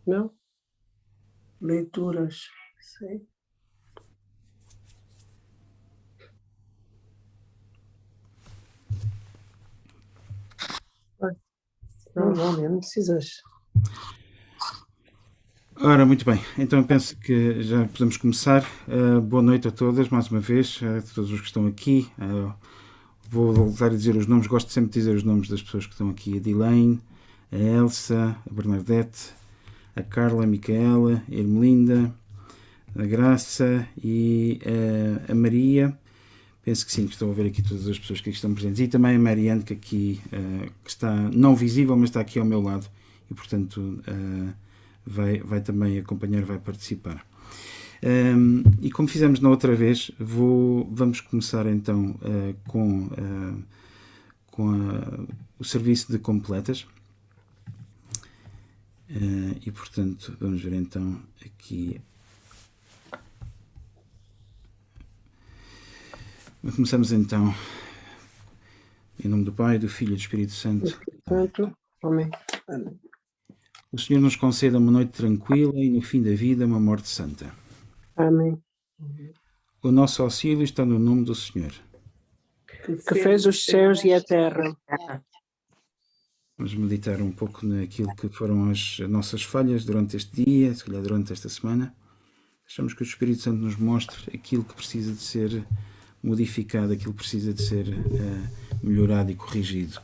Não? Leituras. Sim. Não, não precisas. Ora, muito bem, então penso que já podemos começar. Boa noite a todas, mais uma vez, a todos os que estão aqui. Vou voltar a dizer os nomes, gosto sempre de dizer os nomes das pessoas que estão aqui: a Dilane, a Elsa, a Bernadette, a Carla, a Micaela, a Ermelinda, a Graça e a Maria. Penso que sim, que estou a ver aqui todas as pessoas que aqui estão presentes. E também a Mariane, que aqui que está não visível, mas está aqui ao meu lado e, portanto, vai também acompanhar, vai participar. E como fizemos na outra vez, vamos começar então com o serviço de completas. E, portanto, vamos ver então aqui. Começamos então em nome do Pai, do Filho e do Espírito Santo. Amém. O Senhor nos conceda uma noite tranquila e no fim da vida uma morte santa. Amém. O nosso auxílio está no nome do Senhor, que fez os céus e a terra. Vamos meditar um pouco naquilo que foram as nossas falhas durante este dia, se calhar durante esta semana. Deixamos que o Espírito Santo nos mostre aquilo que precisa de ser modificado, aquilo que precisa de ser melhorado e corrigido.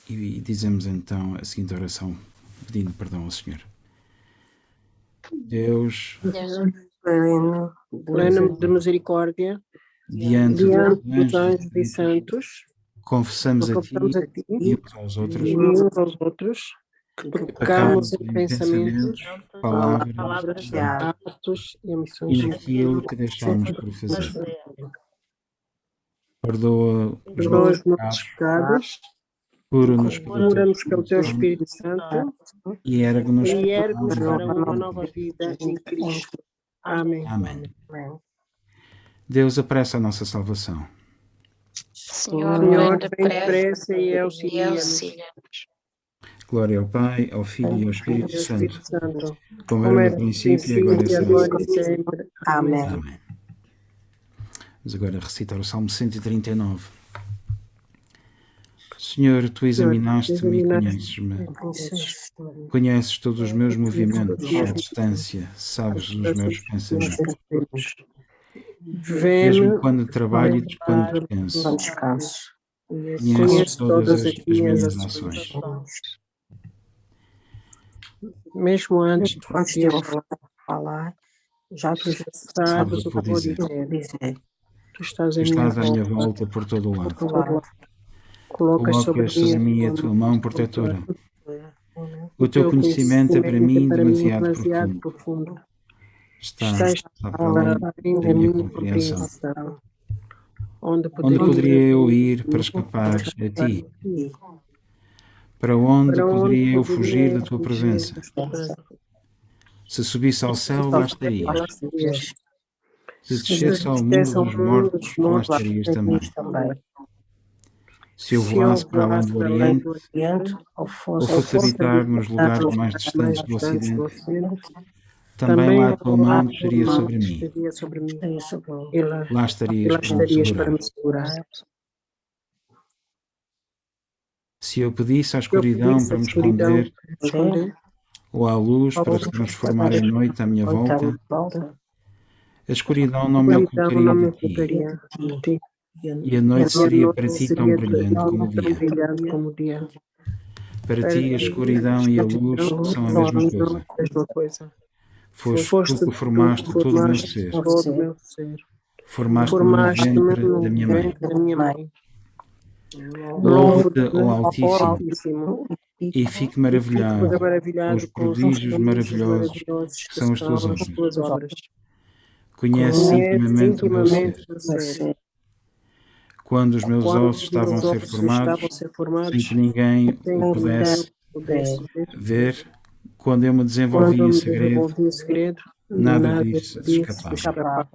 E dizemos então a seguinte oração, pedindo perdão ao Senhor. Deus, pleno de misericórdia, diante dos anjos e santos, confessamos a Ti e uns aos outros porque pecamos em pensamentos, palavras, atos e omissões. E naquilo que deixámos por fazer. Perdoa os nossos pecados, cura-nos pelo Teu Espírito Santo e ergue-nos para uma nova vida em Cristo. Amém. Amém. Deus apressa a nossa salvação. Senhor, vem depressa e auxilia-nos. Glória ao Pai, ao Filho e ao Espírito Santo, como era no princípio e agora e sempre. Amém. Amém. Vamos agora recitar o Salmo 139. Senhor, Tu examinaste-me e conheces-me. Conheces todos os meus movimentos à distância, sabes os meus pensamentos. Mesmo quando trabalho e quando descanso. Conheces todas as minhas ações. Mesmo antes de eu falar, já tu sabes o que vou dizer. Tu estás à minha volta por todo o lado. Colocas sobre mim a tua mão protetora. O teu conhecimento é para mim demasiado profundo. Estás para além da minha compreensão. Onde poderia eu ir para escapar a Ti? Para onde poderia eu fugir da Tua presença? Se subisse ao céu, lá estarias. Se descesse ao mundo dos mortos, lá estarias também. Se eu volasse para além do Oriente, ou fosse habitar nos lugares mais distantes do Ocidente, também lá a Tua mão desceria sobre mim. Lá estarias para me segurar. Se eu pedisse à escuridão para me esconder, ou à luz para se transformar em noite à minha volta, a escuridão não me ocultaria de Ti. E a noite seria para Ti tão brilhante como o dia. Para Ti a escuridão e a luz são a mesma coisa. Foste Tu que formaste todo o meu ser. Formaste-me no ventre da minha mãe. Louvo-te, ó Altíssimo, e fico maravilhado com os prodígios maravilhosos que são as Tuas obras. Conheces intimamente o meu ser. Quando os meus ossos estavam a ser formados, sem que ninguém o pudesse ver, quando eu me desenvolvi em segredo, nada disso se escapava. escapava.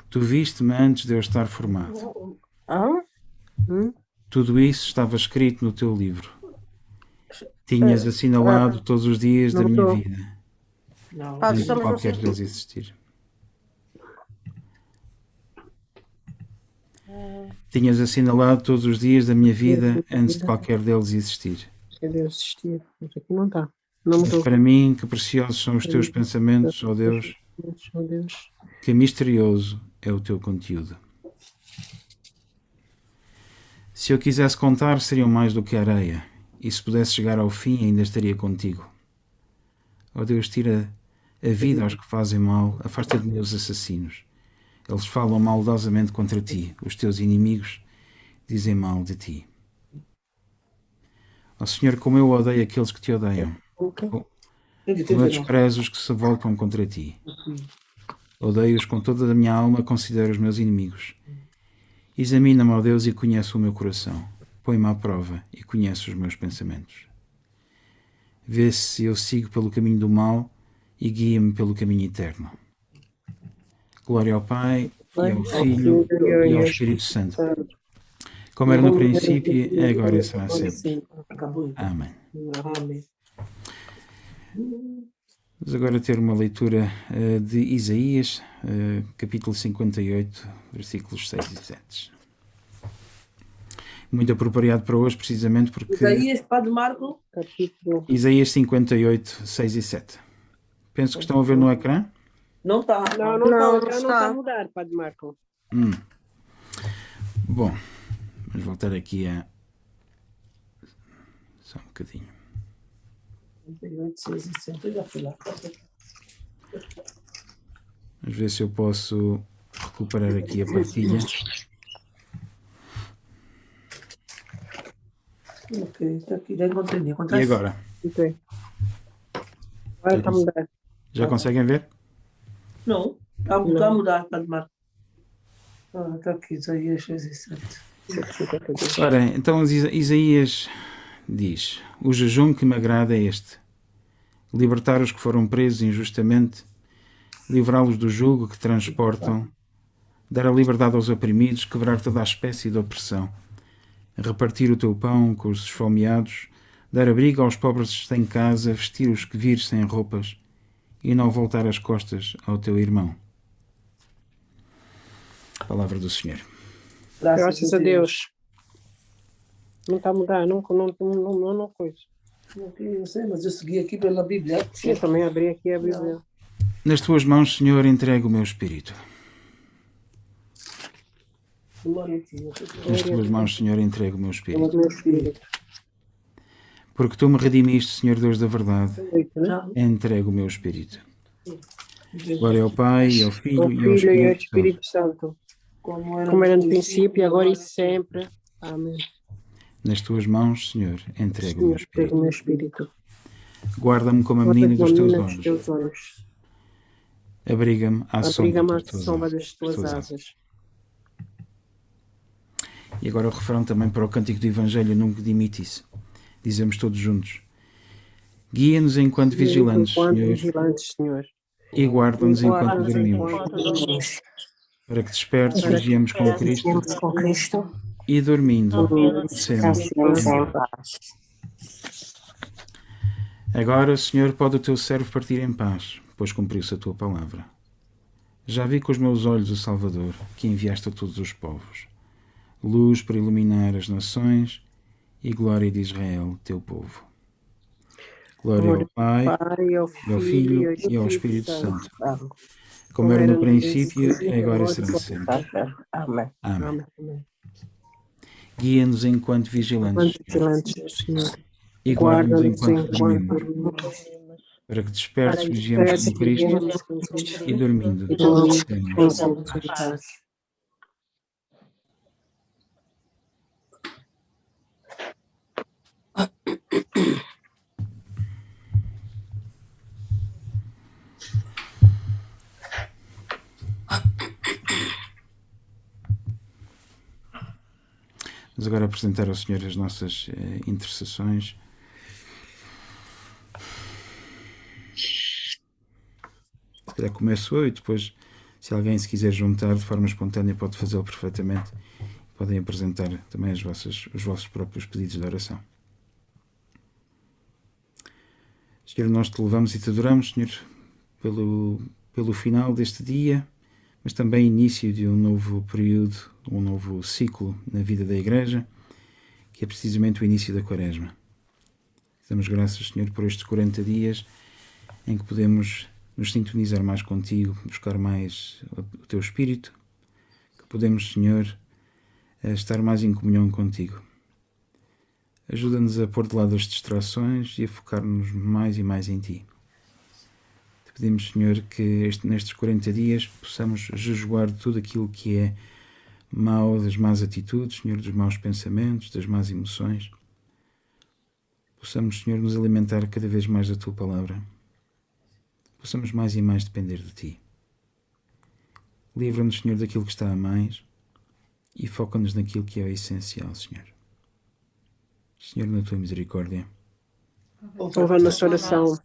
Tu viste-me antes de eu estar formado. Ah? Tudo isso estava escrito no teu livro. Tinhas assinalado todos os dias da Não minha estou. vida, Não. Padre, antes de estamos no qualquer sítio. deles existir. Tinhas assinalado todos os dias da minha vida antes de qualquer deles existir. Se Deus existir. Mas aqui não está. Não mudou. Para mim, que preciosos são os teus pensamentos, ó Deus, Oh Deus. que misterioso é o teu conteúdo. Se eu quisesse contar, seriam mais do que a areia, e se pudesse chegar ao fim, ainda estaria contigo. Ó Deus, tira a vida aos que fazem mal, afasta de mim os assassinos. Eles falam maldosamente contra ti, os teus inimigos dizem mal de ti. Ó Senhor, como eu odeio aqueles que te odeiam, como eu desprezo os que se voltam contra ti. Odeio-os com toda a minha alma, considero os meus inimigos. Examina-me, ó Deus, e conhece o meu coração. Põe-me à prova e conhece os meus pensamentos. Vê se eu sigo pelo caminho do mal e guia-me pelo caminho eterno. Glória ao Pai, e ao Filho, e ao Espírito Santo. Como era no princípio, é agora e será sempre. Amém. Amém. Vamos agora ter uma leitura de Isaías, capítulo 58, versículos 6 e 7. Muito apropriado para hoje, precisamente porque... Isaías, Padre Marco. Capítulo. Isaías 58, 6 e 7. Penso que estão a ver no ecrã. Não está. Não está a mudar, Padre Marco. Bom, vamos voltar aqui a... Só um bocadinho. 58, 6 e 7. Eu já fui lá. Vamos ver se eu posso recuperar aqui a partilha. Ok, está aqui. Já encontrei. E agora? Ok. Agora está a mudar. Já conseguem ver? Não. Está a mudar, Padre Marco. Está aqui. Isaías 6 e 7. Ora, então Isaías diz: o jejum que me agrada é este: libertar os que foram presos injustamente, livrá-los do jugo que transportam, dar a liberdade aos oprimidos, quebrar toda a espécie de opressão, repartir o teu pão com os esfomeados, dar abrigo aos pobres sem casa, vestir os que vires sem roupas e não voltar as costas ao teu irmão. Palavra do Senhor. Graças a Deus. Não está a mudar, não coisa. Eu sei, mas eu segui aqui pela Bíblia. Sim, eu também abri aqui a Bíblia. Nas tuas mãos, Senhor, entrego o meu espírito. Glória a ti. Nas tuas mãos, Senhor, entrego o meu espírito. O meu espírito. Porque tu me redimiste, Senhor Deus da verdade, Já. entrego o meu espírito. Glória ao Pai, e ao O Filho e ao Filho e o Espírito Santo. Espírito Santo. Como era no princípio, agora e sempre. Amém. Nas tuas mãos, Senhor, entrego o meu Senhor, pega o meu espírito. espírito. Guarda-me como a menina dos teus olhos. teus olhos. Abriga-me à Abriga-me à sombra sombra das das tuas asas. E agora o refrão também para o cântico do Evangelho, nunca dimite-se. Dizemos todos juntos: guia-nos enquanto vigilantes, Senhor. e guarda-nos enquanto Guarda-nos dormimos, enquanto dormimos. para que despertes vigiemos com Cristo Com Cristo. e dormindo sempre. Agora, Senhor, pode o teu servo partir em paz, pois cumpriu-se a tua palavra. Já vi com os meus olhos o Salvador, que enviaste a todos os povos, luz para iluminar as nações e glória de Israel, teu povo. Glória ao Pai, ao Filho e ao Espírito Santo, como era no princípio, agora e será sempre. Amém. Amém. Guia-nos enquanto vigilantes, Senhor. e guarda-nos Guarda-nos enquanto dormimos, para que despertes vigiemos com Cristo e dormindo sempre. Vamos agora apresentar ao Senhor as nossas intercessões. já começou e depois, se alguém se quiser juntar de forma espontânea, pode fazê-lo perfeitamente. Podem apresentar também os vossos próprios pedidos de oração. Senhor, nós te louvamos e te adoramos, Senhor, pelo final deste dia, mas também início de um novo período, um novo ciclo na vida da Igreja, que é precisamente o início da Quaresma. Damos graças, Senhor, por estes 40 dias em que podemos nos sintonizar mais contigo, buscar mais o teu Espírito, que podemos, Senhor, estar mais em comunhão contigo. Ajuda-nos a pôr de lado as distrações e a focar-nos mais e mais em ti. Te pedimos, Senhor, que nestes 40 dias possamos jejuar de tudo aquilo que é mau, das más atitudes, Senhor, dos maus pensamentos, das más emoções. Possamos, Senhor, nos alimentar cada vez mais da tua palavra. Possamos mais e mais depender de ti. Livra-nos, Senhor, daquilo que está a mais e foca-nos naquilo que é o essencial, Senhor. Senhor, na tua misericórdia. Ouve a nossa oração.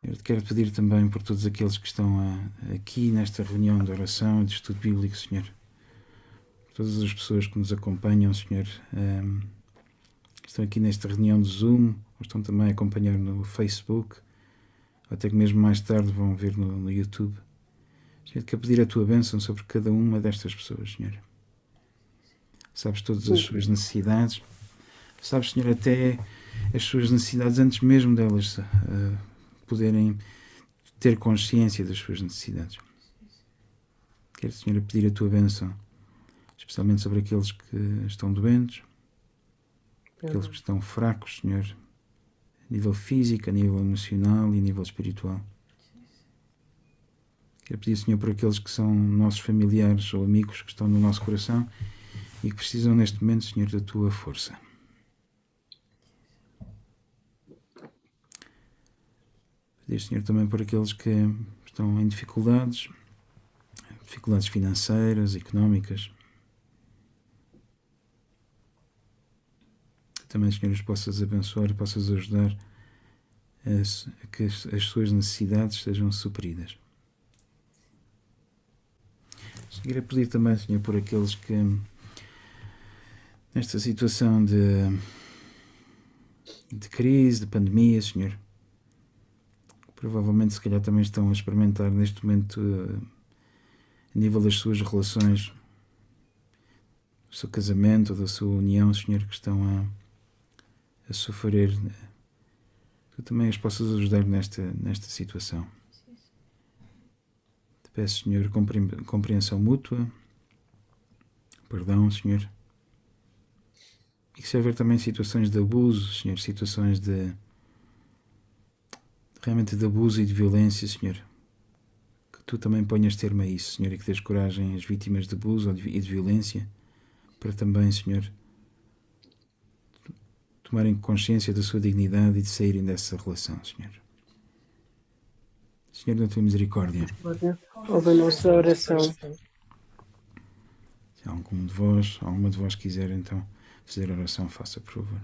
Eu te quero pedir também por todos aqueles que estão aqui nesta reunião de oração e de estudo bíblico, Senhor. Por todas as pessoas que nos acompanham, Senhor, que estão aqui nesta reunião de Zoom, ou estão também a acompanhar no Facebook, ou até que mesmo mais tarde vão ver no YouTube. Senhor, quero pedir a tua bênção sobre cada uma destas pessoas, Senhor. Sabes todas as suas necessidades. Sabes, Senhor, até as suas necessidades antes mesmo delas poderem ter consciência das suas necessidades. Quero, Senhor, pedir a tua bênção, especialmente sobre aqueles que estão doentes, aqueles que estão fracos, Senhor, a nível físico, a nível emocional e a nível espiritual. Quero pedir, Senhor, por aqueles que são nossos familiares ou amigos que estão no nosso coração e que precisam neste momento, Senhor, da tua força. Pedir, Senhor, também por aqueles que estão em dificuldades financeiras, económicas. Que também, Senhor, os possas abençoar e possas ajudar a que as suas necessidades sejam supridas. Queria pedir também, Senhor, por aqueles que nesta situação de crise, de pandemia, Senhor, provavelmente se calhar também estão a experimentar neste momento a nível das suas relações, do seu casamento ou da sua união, Senhor, que estão a sofrer. Tu também os possas ajudar nesta situação. Te peço, Senhor, compreensão mútua, perdão, Senhor. E que se houver também situações de abuso, Senhor, situações realmente de abuso e de violência, Senhor, que tu também ponhas termo a isso, Senhor, e que dês coragem às vítimas de abuso e de violência para também, Senhor, tomarem consciência da sua dignidade e de saírem dessa relação, Senhor. Senhor, na tua misericórdia. Ouve a nossa oração. Se alguma de vós quiser então fazer a oração, faça, por favor.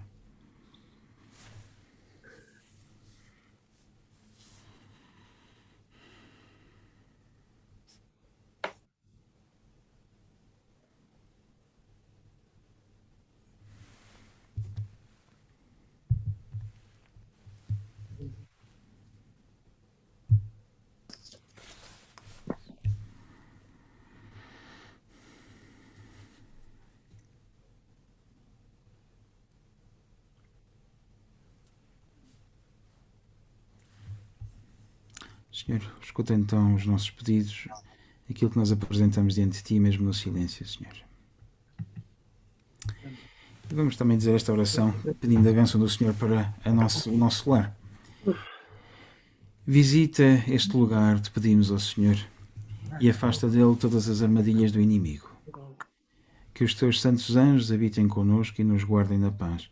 Senhor, escuta então os nossos pedidos, aquilo que nós apresentamos diante de Ti, mesmo no silêncio, Senhor. E vamos também dizer esta oração, pedindo a bênção do Senhor para o nosso lar. Visita este lugar, te pedimos, ó Senhor, e afasta dele todas as armadilhas do inimigo. Que os Teus santos anjos habitem connosco e nos guardem na paz,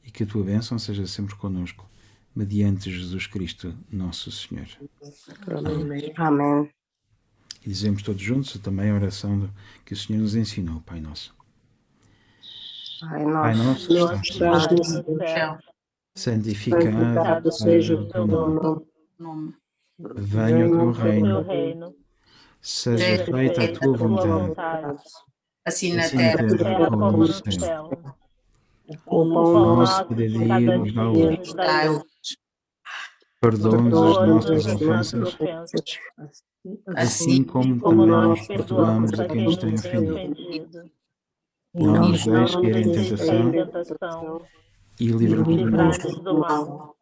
e que a Tua bênção seja sempre connosco, mediante Jesus Cristo, nosso Senhor. Amém. Amém. E dizemos todos juntos também a oração que o Senhor nos ensinou, Pai Nosso. Pai Nosso, que estás no céu, santificado Santificado seja o teu nome. Venha o teu o teu reino, reino, seja feita a tua vontade, assim na assim na terra terra como como no no céu. céu. O O pão pão Nosso nosso cada de dia cada nos dá dia hoje. nos dai hoje. Perdoa-nos as Perdoa-nos nossas as nossas ofensas, ofensas, assim como como também nós nós perdoamos perdoamos a a quem quem nos tem nos tem ofendido. ofendido. Não E nos não deixes nos cair em deixeis cair em tentação tentação, e e livra-nos do mal, livrai-nos do mal.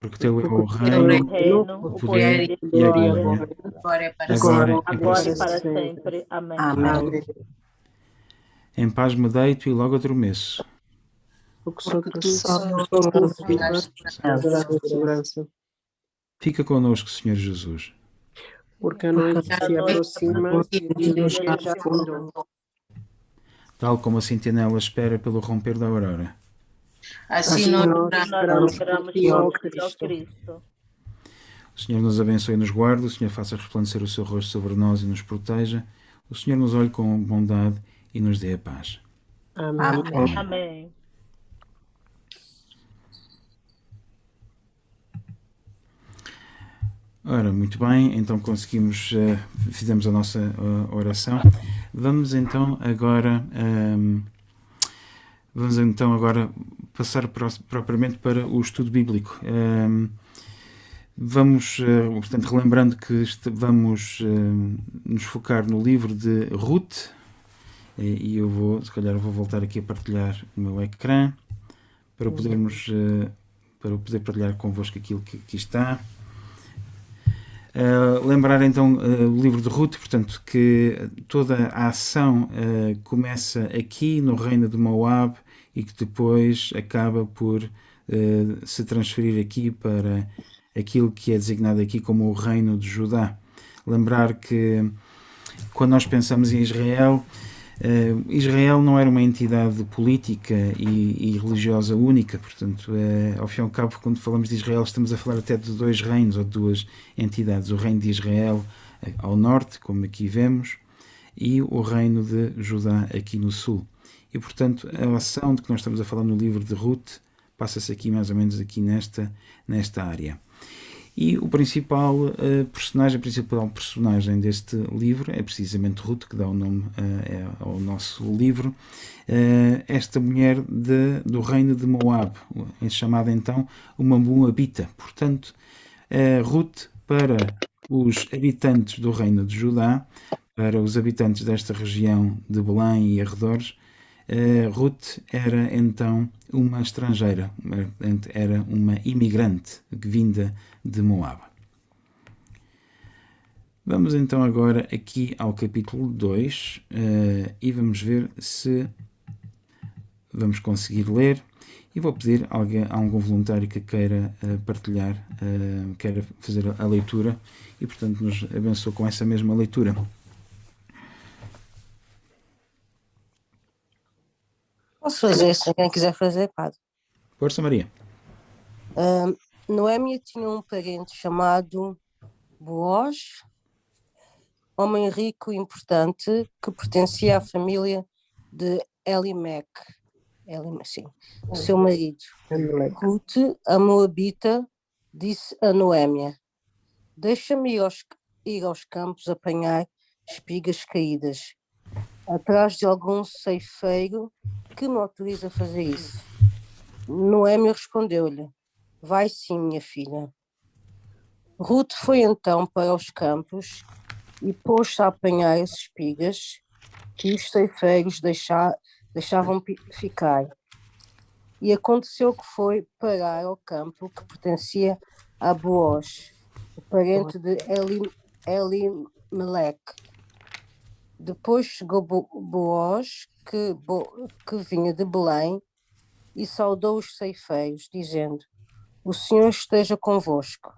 porque teu é o O reino, reino, o o poder poder e a e a glória, glória para agora e para agora e sempre. para sempre. Amém. Amém. Em paz me deito e logo adormeço. Porque sou porque tu, tu, Senhor, Senhor, sou nos confio dás e segurança. Fica connosco, Senhor Jesus. Porque a noite A se noite aproxima e o dia já fundou. Tal como a sentinela espera pelo romper da aurora. Assim Assim nós nós nós esperamos por esperamos ti, ó por ti, ó Cristo. Cristo. O Senhor nos abençoe e nos guarde, o Senhor faça resplandecer o seu rosto sobre nós e nos proteja, o Senhor nos olhe com bondade e nos dê a paz. Amém. Amém. Amém. Ora, muito bem, então conseguimos, fizemos a nossa oração. Vamos então agora passar propriamente para o estudo bíblico. Vamos, portanto, relembrando que vamos nos focar no livro de Ruth, e eu se calhar vou voltar aqui a partilhar o meu ecrã para podermos, para eu poder partilhar convosco aquilo que aqui está. Lembrar então o livro de Ruth, portanto, que toda a ação começa aqui no reino de Moab e que depois acaba por se transferir aqui para aquilo que é designado aqui como o reino de Judá. Lembrar que quando nós pensamos em Israel, Israel não era uma entidade política e religiosa única, portanto, ao fim e ao cabo, quando falamos de Israel, estamos a falar até de dois reinos ou de duas entidades: o reino de Israel ao norte, como aqui vemos, e o reino de Judá aqui no sul. E, portanto, a ação de que nós estamos a falar no livro de Ruth passa-se aqui mais ou menos aqui nesta área. E o principal personagem deste livro é precisamente Ruth, que dá o nome ao nosso livro. Esta mulher do reino de Moab, é chamada então uma Moabita. Portanto, Ruth, para os habitantes do reino de Judá, para os habitantes desta região de Belém e arredores, Ruth era então uma estrangeira, era uma imigrante vinda de Moab. Vamos então agora aqui ao capítulo 2 e vamos ver se vamos conseguir ler, e vou pedir a algum voluntário que queira partilhar, queira fazer a leitura e portanto nos abençoe com essa mesma leitura. Posso fazer, se quem quiser fazer, padre. Força, Maria. Noémia tinha um parente chamado Boaz, homem rico e importante que pertencia à família de Elimelec, seu marido. Ruth, a Moabita, disse a Noémia: deixa-me ir aos campos apanhar espigas caídas, atrás de algum ceifeiro que me autoriza a fazer isso. Noémia respondeu-lhe: vai sim, minha filha. Ruth foi então para os campos e pôs-se a apanhar as espigas que os ceifeiros deixavam ficar. E aconteceu que foi parar ao campo que pertencia a Boaz, o parente de Elimelec. Depois chegou Boaz, que vinha de Belém, e saudou os ceifeiros, dizendo: o Senhor esteja convosco.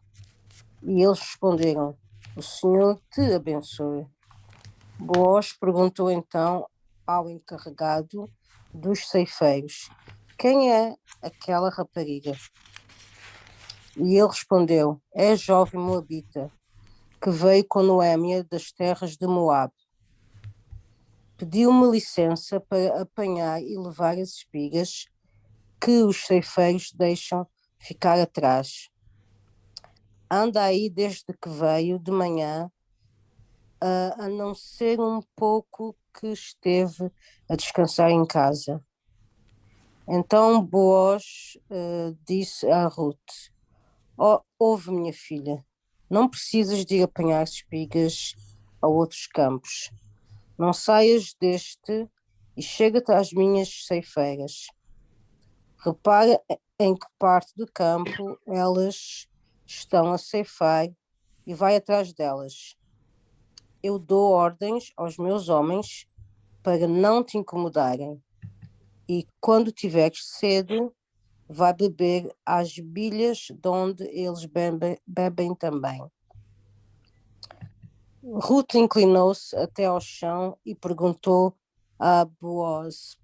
E eles responderam: o Senhor te abençoe. Boaz perguntou então ao encarregado dos ceifeiros: quem é aquela rapariga? E ele respondeu: é a jovem moabita, que veio com Noémia das terras de Moab. Pediu-me licença para apanhar e levar as espigas que os ceifeiros deixam ficar atrás. anda aí desde que veio de manhã, a não ser um pouco que esteve a descansar em casa. Então Boaz disse a Ruth: ouve, minha filha, não precisas de ir apanhar espigas a outros campos. Não saias deste e chega-te às minhas ceifeiras. Repara em que parte do campo elas estão a ceifar e vai atrás delas. Eu dou ordens aos meus homens para não te incomodarem. E quando tiveres sede, vai beber às bilhas de onde eles bebem também. Ruth inclinou-se até ao chão e perguntou a Boaz: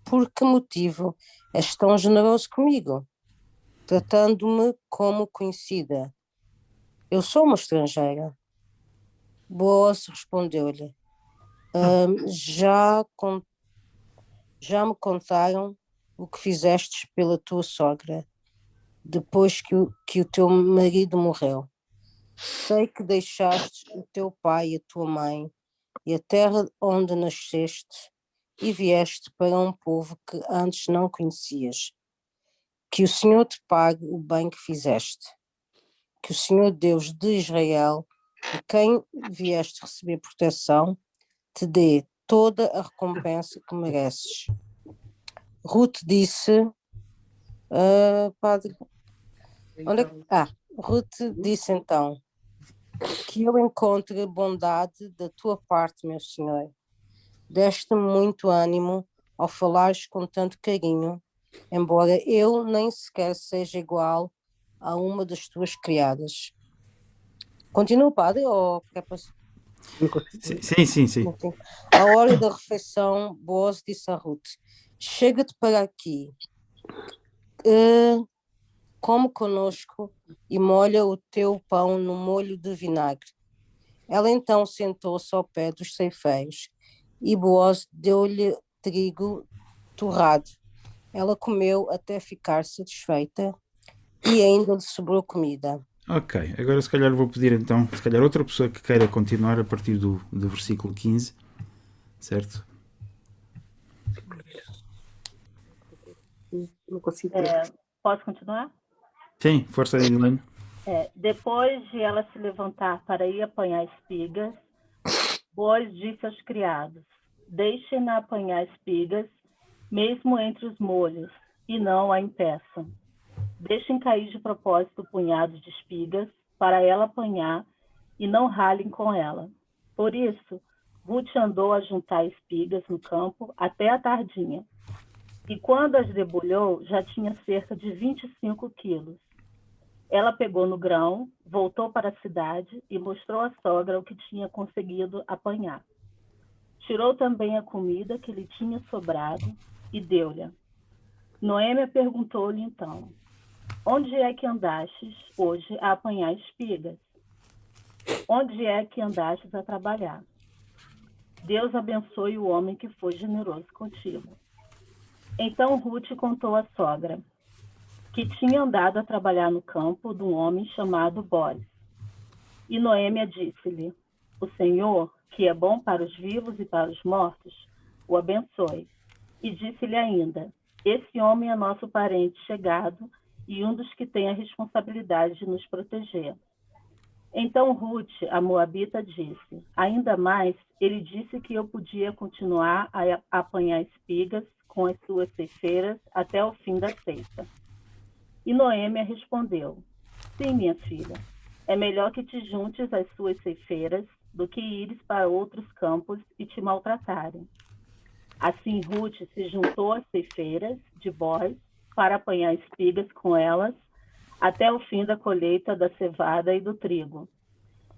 por que motivo és tão generoso comigo, tratando-me como conhecida? Eu sou uma estrangeira. Boaz respondeu-lhe: já me contaram o que fizestes pela tua sogra, depois que o teu marido morreu. Sei que deixaste o teu pai e a tua mãe e a terra onde nasceste e vieste para um povo que antes não conhecias. Que o Senhor te pague o bem que fizeste. Que o Senhor Deus de Israel, de quem vieste receber proteção, te dê toda a recompensa que mereces. Ruth disse, padre, Ruth disse então: que eu encontre bondade da tua parte, meu Senhor. Deste-me muito ânimo ao falares com tanto carinho, embora eu nem sequer seja igual a uma das tuas criadas. Continua, padre, ou quer passar? Sim. À hora da refeição, Boaz disse a Ruth: chega-te para aqui, come conosco e molha o teu pão no molho de vinagre. Ela então sentou-se ao pé dos ceifeiros e Boaz deu-lhe trigo torrado. Ela comeu até ficar satisfeita e ainda lhe sobrou comida. Ok, agora se calhar vou pedir então, se calhar outra pessoa que queira continuar a partir do versículo 15, certo? Não consigo. Posso continuar? Sim, força aí, Helene. Depois de ela se levantar para ir apanhar espigas, Boaz disse aos criados: deixem-na apanhar espigas, mesmo entre os molhos, e não a impeçam. Deixem cair de propósito o punhado de espigas para ela apanhar e não ralhem com ela. Por isso, Ruth andou a juntar espigas no campo até a tardinha. E quando as debulhou, já tinha cerca de 25 quilos. Ela pegou no grão, voltou para a cidade e mostrou à sogra o que tinha conseguido apanhar. Tirou também a comida que lhe tinha sobrado e deu-lhe. Noêmia perguntou-lhe então: onde é que andastes hoje a apanhar espigas? Onde é que andastes a trabalhar? Deus abençoe o homem que foi generoso contigo. Então Ruth contou à sogra que tinha andado a trabalhar no campo de um homem chamado Boaz. E Noêmia disse-lhe: o Senhor, que é bom para os vivos e para os mortos, o abençoe. E disse-lhe ainda: esse homem é nosso parente chegado e um dos que tem a responsabilidade de nos proteger. Então Ruth, a moabita, disse: ainda mais, ele disse que eu podia continuar a apanhar espigas com as suas ceifeiras até o fim da ceifa. E Noêmia respondeu: sim, minha filha, é melhor que te juntes às suas ceifeiras do que ires para outros campos e te maltratarem. Assim Ruth se juntou às ceifeiras de Boaz para apanhar espigas com elas até o fim da colheita da cevada e do trigo.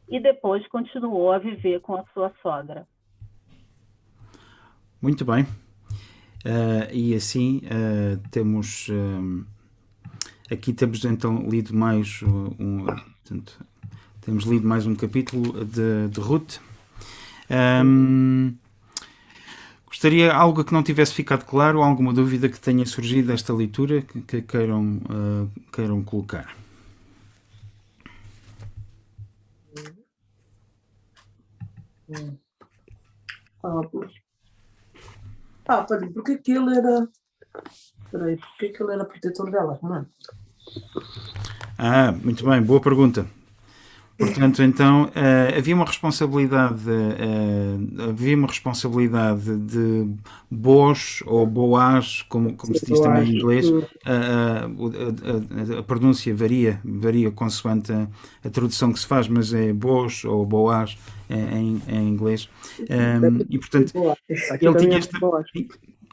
E depois continuou a viver com a sua sogra. Muito bem. E assim temos... aqui temos então lido mais temos lido mais um capítulo de Ruth. Gostaria algo que não tivesse ficado claro, alguma dúvida que tenha surgido desta leitura que queiram colocar. Peraí, porque que ele era. Peraí, porque que ele era protetor dela, não é? Muito bem, boa pergunta. Portanto, então, havia uma responsabilidade de Boaz ou Boaz, como se diz também em inglês. A pronúncia varia consoante a tradução que se faz, mas é Boaz ou Boaz em inglês. E, portanto,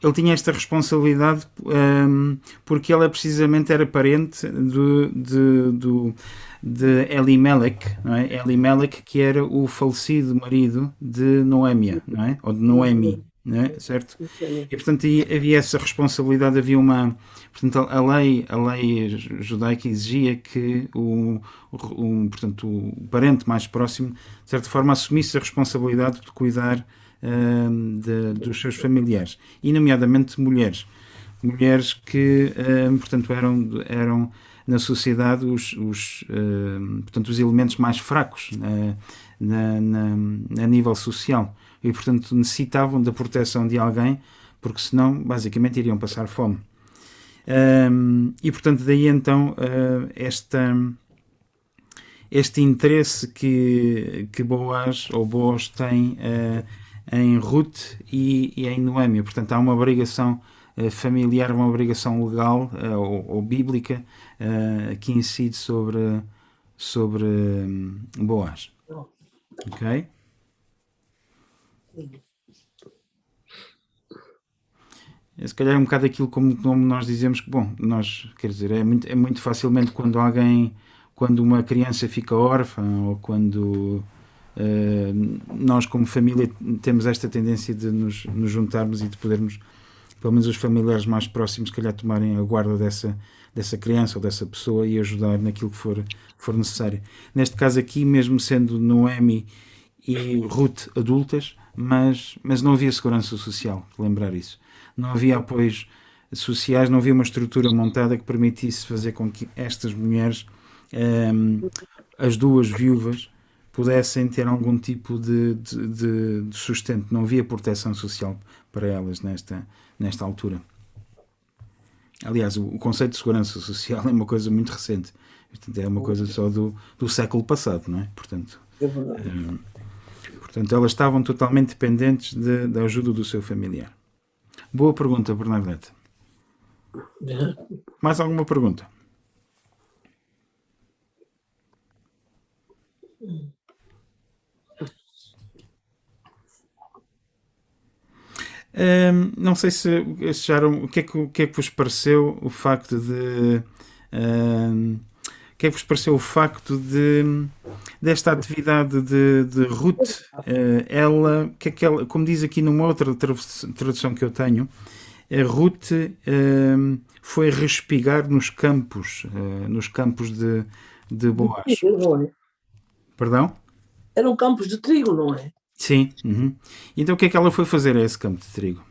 ele tinha esta responsabilidade porque ele precisamente era parente de Elimelech, não é? Elimelech, que era o falecido marido de Noémia, não é? Ou de Noemi, não é? Certo? E portanto havia essa responsabilidade, havia uma, portanto a lei judaica exigia que portanto, o parente mais próximo, de certa forma, assumisse a responsabilidade de cuidar dos seus familiares, e nomeadamente mulheres que, portanto, eram na sociedade portanto, os elementos mais fracos a nível social, e portanto necessitavam da proteção de alguém, porque senão basicamente iriam passar fome. E portanto daí então este interesse que Boaz ou Boaz tem em Ruth e em Noémia. Portanto há uma obrigação familiar, uma obrigação legal ou bíblica que incide sobre Boaz. Ok? Se calhar é um bocado aquilo como nós dizemos que, bom, quer dizer, é muito facilmente quando uma criança fica órfã, ou quando nós como família temos esta tendência de nos juntarmos e de podermos, pelo menos os familiares mais próximos, se calhar tomarem a guarda dessa criança ou dessa pessoa e ajudar naquilo que for necessário. Neste caso aqui, mesmo sendo Noemi e Ruth adultas, mas não havia segurança social, lembrar isso. Não havia apoios sociais, não havia uma estrutura montada que permitisse fazer com que estas mulheres, as duas viúvas, pudessem ter algum tipo de sustento. Não havia proteção social para elas nesta altura. Aliás, o conceito de segurança social é uma coisa muito recente. É uma coisa só do século passado, não é? Portanto, elas estavam totalmente dependentes da ajuda do seu familiar. Boa pergunta, Bernadette. Mais alguma pergunta? Não sei se acharam, o que é que vos pareceu o facto de desta atividade de Ruth, ela, como diz aqui numa outra tradução que eu tenho, a Ruth foi respigar nos campos de Boaz. Perdão? Eram campos de trigo, não é? Sim. Uhum. Então o que é que ela foi fazer a esse campo de trigo?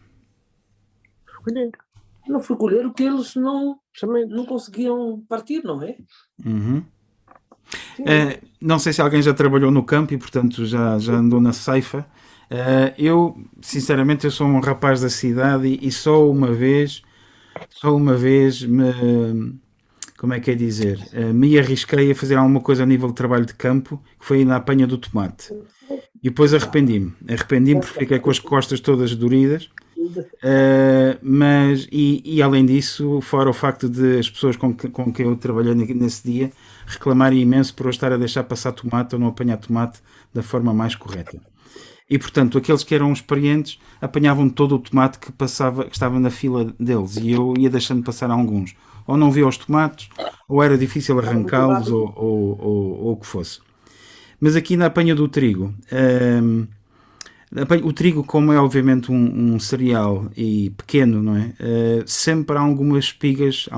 Não foi colher o que eles não conseguiam partir, não é? Uhum. Não sei se alguém já trabalhou no campo e portanto já andou na ceifa. Eu sinceramente eu sou um rapaz da cidade e só uma vez como é que é dizer, me arrisquei a fazer alguma coisa a nível de trabalho de campo, que foi na apanha do tomate. E depois arrependi-me porque fiquei com as costas todas doridas. Mas além disso, fora o facto de as pessoas com que eu trabalhei nesse dia reclamarem imenso por eu estar a deixar passar tomate ou não apanhar tomate da forma mais correta. E portanto, aqueles que eram experientes apanhavam todo o tomate que estava na fila deles, e eu ia deixando passar alguns. Ou não via os tomates, ou era difícil arrancá-los, ou o que fosse. Mas aqui na apanha do trigo, o trigo, como é obviamente um cereal e pequeno, não é? Sempre há algumas espigas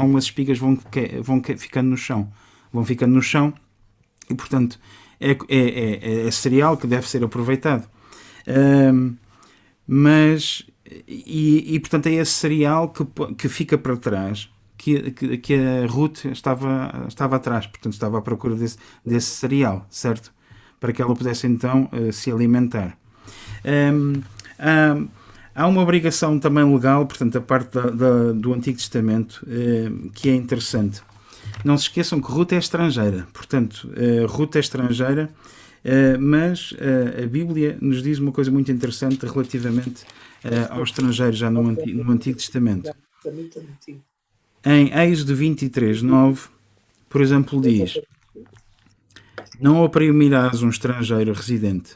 vão ficando no chão. Vão ficando no chão e, portanto, é cereal que deve ser aproveitado. Portanto, é esse cereal que fica para trás, que a Ruth estava atrás, portanto, estava à procura desse cereal, certo? para que ela pudesse então se alimentar. Há uma obrigação também legal, portanto, a parte do Antigo Testamento, que é interessante. Não se esqueçam que Ruth é estrangeira, portanto, Ruth é estrangeira, mas a Bíblia nos diz uma coisa muito interessante relativamente aos estrangeiros, já no Antigo Testamento. Em Êxodo 23:9, por exemplo, diz: não oprimirás um estrangeiro residente.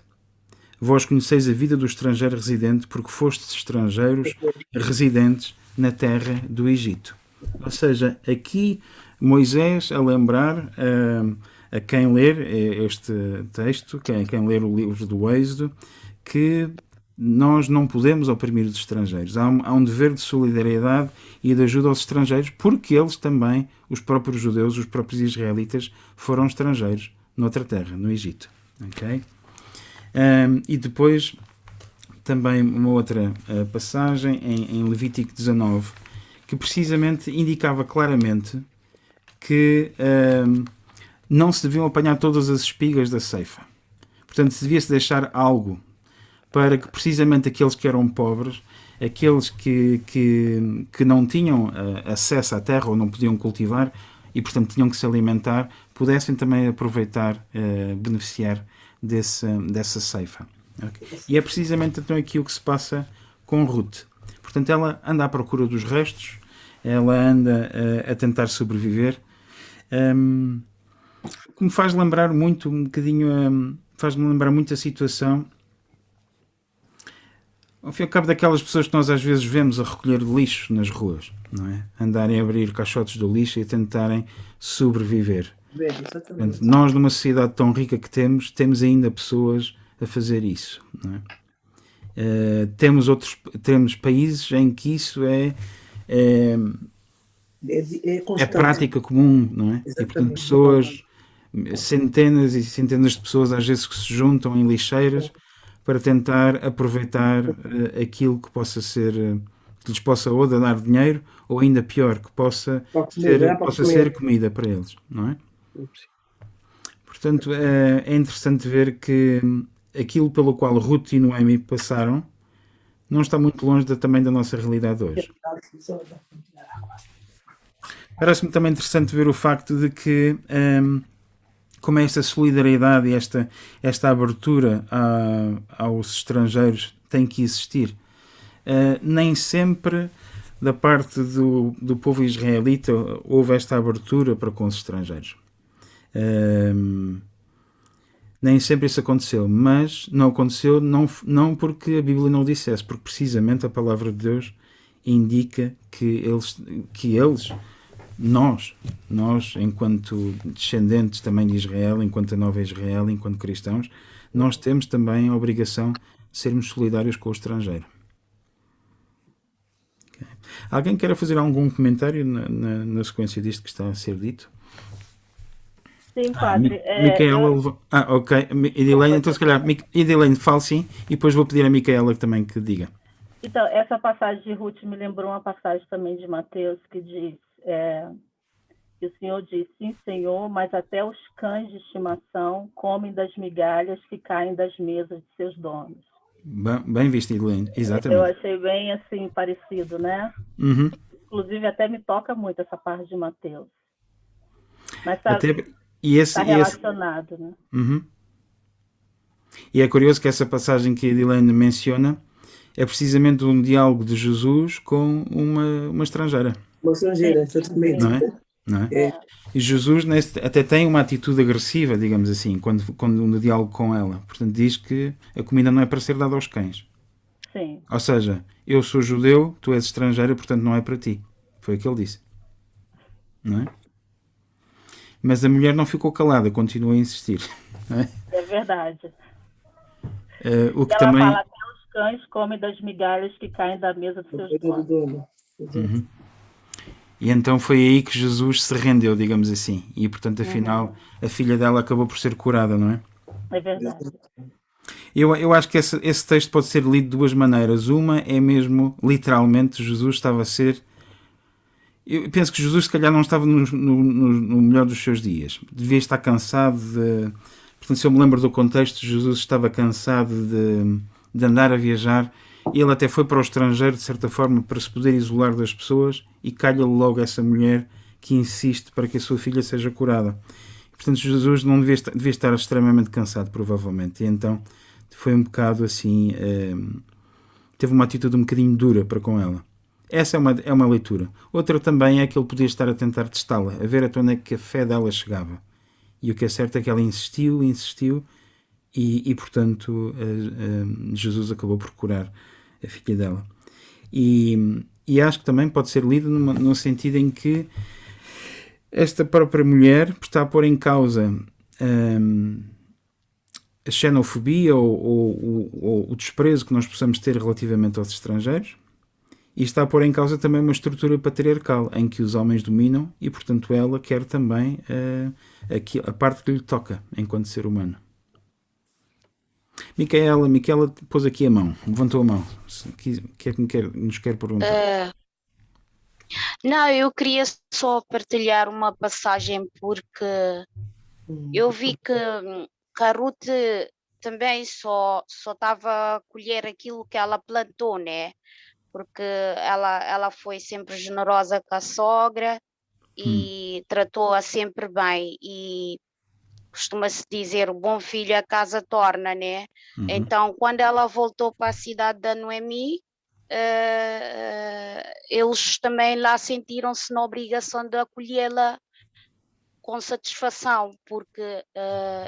Vós conheceis a vida do estrangeiro residente, porque fostes estrangeiros residentes na terra do Egito. Ou seja, aqui Moisés a lembrar a quem ler este texto, quem ler o livro do Êxodo, que nós não podemos oprimir os estrangeiros. Há um dever de solidariedade e de ajuda aos estrangeiros, porque eles também, os próprios judeus, os próprios israelitas, foram estrangeiros noutra terra, no Egito. Ok? E depois também uma outra passagem em Levítico 19, que precisamente indicava claramente que não se deviam apanhar todas as espigas da ceifa. Portanto, se devia-se deixar algo para que precisamente aqueles que eram pobres, aqueles que não tinham acesso à terra ou não podiam cultivar e, portanto, tinham que se alimentar, pudessem também aproveitar, beneficiar dessa ceifa. Okay? E é precisamente então aqui o que se passa com Ruth. Portanto, ela anda à procura dos restos, ela anda a tentar sobreviver, que me faz lembrar muito, faz-me lembrar muito a situação, ao fim e ao cabo, daquelas pessoas que nós às vezes vemos a recolher lixo nas ruas, não é? Andarem a abrir caixotes do lixo e tentarem sobreviver. Portanto, nós, numa sociedade tão rica que temos ainda pessoas a fazer isso, não é? Temos países em que isso é prática comum, não é? E, portanto, pessoas, centenas e centenas de pessoas às vezes que se juntam em lixeiras para tentar aproveitar aquilo que possa ser, que lhes possa ou dar dinheiro, ou ainda pior, que possa ser comida para eles, não é? Portanto, é interessante ver que aquilo pelo qual Ruth e Noemi passaram não está muito longe também da nossa realidade hoje. Parece-me também interessante ver o facto de que como esta solidariedade e esta abertura aos estrangeiros tem que existir. Nem sempre da parte do povo israelita houve esta abertura para com os estrangeiros. Nem sempre isso aconteceu, mas não aconteceu não porque a Bíblia não o dissesse, porque precisamente a palavra de Deus indica que nós, enquanto descendentes também de Israel, enquanto a nova Israel, enquanto cristãos, nós temos também a obrigação de sermos solidários com o estrangeiro. Okay. Alguém quer fazer algum comentário na sequência disto que está a ser dito? Sim, padre. Micaela, ok. Edilene, então se calhar, Edilene, fale sim, e depois vou pedir a Micaela também que diga. Então, essa passagem de Ruth me lembrou uma passagem também de Mateus que diz que o Senhor diz: sim, Senhor, mas até os cães de estimação comem das migalhas que caem das mesas de seus donos. Bem visto, Edilene, exatamente. Eu achei bem assim parecido, né? Uhum. Inclusive até me toca muito essa parte de Mateus. Mas sabe, está relacionado, né? Uhum. E é curioso que essa passagem que a Edilene menciona é precisamente um diálogo de Jesus com uma estrangeira. Uma estrangeira, exatamente. Não é? E Jesus até tem uma atitude agressiva, digamos assim, quando no diálogo com ela. Portanto, diz que a comida não é para ser dada aos cães. Sim. Ou seja, eu sou judeu, tu és estrangeira, portanto não é para ti. Foi o que ele disse. Não é? Mas a mulher não ficou calada, continua a insistir. Não é? É verdade. O que ela também... fala: até os cães comem das migalhas que caem da mesa dos seus donos. Uhum. E então foi aí que Jesus se rendeu, digamos assim. E, portanto, afinal, a filha dela acabou por ser curada, não é? É verdade. Eu acho que esse texto pode ser lido de duas maneiras. Uma é mesmo, literalmente, Jesus estava a ser... Eu penso que Jesus, se calhar, não estava no melhor dos seus dias. Devia estar cansado Portanto, se eu me lembro do contexto, Jesus estava cansado de andar a viajar. Ele até foi para o estrangeiro, de certa forma, para se poder isolar das pessoas, e calha-lhe logo essa mulher que insiste para que a sua filha seja curada. Portanto, Jesus não devia estar extremamente cansado, provavelmente. E então foi um bocado assim... teve uma atitude um bocadinho dura para com ela. Essa é uma leitura. Outra também é que ele podia estar a tentar testá-la, a ver até onde é que a fé dela chegava. E o que é certo é que ela insistiu e portanto, Jesus acabou por curar a filha dela. E acho que também pode ser lido no sentido em que esta própria mulher está a pôr em causa a xenofobia ou o desprezo que nós possamos ter relativamente aos estrangeiros, e está a pôr em causa também uma estrutura patriarcal em que os homens dominam, e portanto ela quer também a parte que lhe toca enquanto ser humano. Micaela pôs aqui a mão, levantou a mão. O que é que nos quer perguntar? Não, eu queria só partilhar uma passagem porque eu vi que a Ruth também só estava a colher aquilo que ela plantou, né? Porque ela foi sempre generosa com a sogra e tratou-a sempre bem. E costuma-se dizer, o bom filho a casa torna, né? Então, quando ela voltou para a cidade da Noemi, eles também lá sentiram-se na obrigação de acolhê-la com satisfação, porque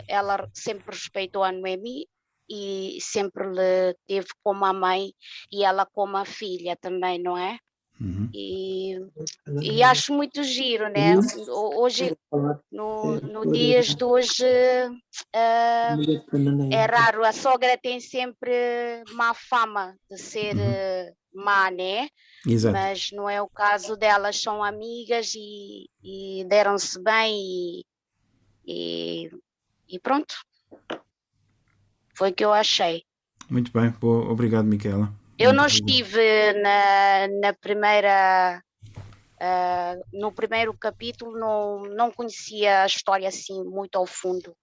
ela sempre respeitou a Noemi e sempre lhe teve como a mãe e ela como a filha também, não é? E acho muito giro, né? Hoje, no dias de hoje, é raro, a sogra tem sempre má fama de ser má, né? Exato. Mas não é o caso delas, são amigas e deram-se bem e pronto. Foi o que eu achei. Muito bem, obrigado, Micaela. Eu não estive na primeira... no primeiro capítulo, não conhecia a história assim muito ao fundo.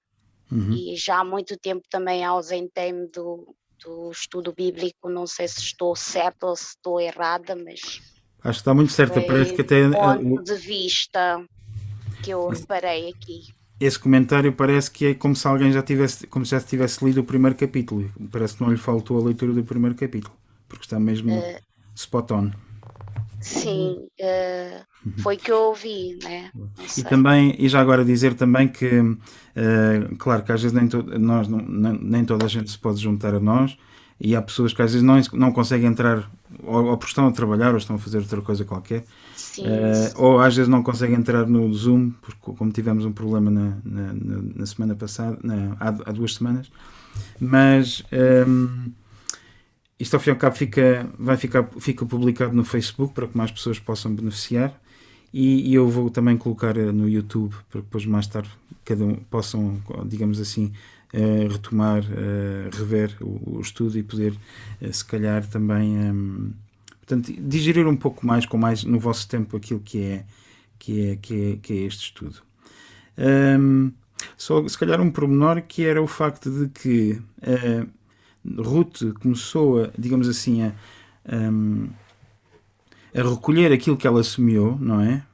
E já há muito tempo também ausentei-me do estudo bíblico. Não sei se estou certa ou se estou errada, mas acho que está muito certa. Parece que até um ponto de vista que eu reparei aqui. Esse comentário parece que é como se alguém já tivesse lido o primeiro capítulo. Parece que não lhe faltou a leitura do primeiro capítulo, porque está mesmo spot on. Sim, foi que eu ouvi, né? E também, e já agora dizer também que, claro que às vezes nem toda a gente se pode juntar a nós, e há pessoas que às vezes não conseguem entrar, ou porque estão a trabalhar, ou estão a fazer outra coisa qualquer, ou às vezes não conseguem entrar no Zoom, porque como tivemos um problema na semana passada, há 2 semanas, mas isto ao fim e ao cabo fica publicado no Facebook para que mais pessoas possam beneficiar, e eu vou também colocar no YouTube para que depois mais tarde cada um possam, digamos assim, retomar, rever o estudo e poder se calhar também portanto, digerir um pouco mais, com mais no vosso tempo, aquilo que é este estudo. Só se calhar um pormenor, que era o facto de que Ruth começou digamos assim, a recolher aquilo que ela semeou, não é?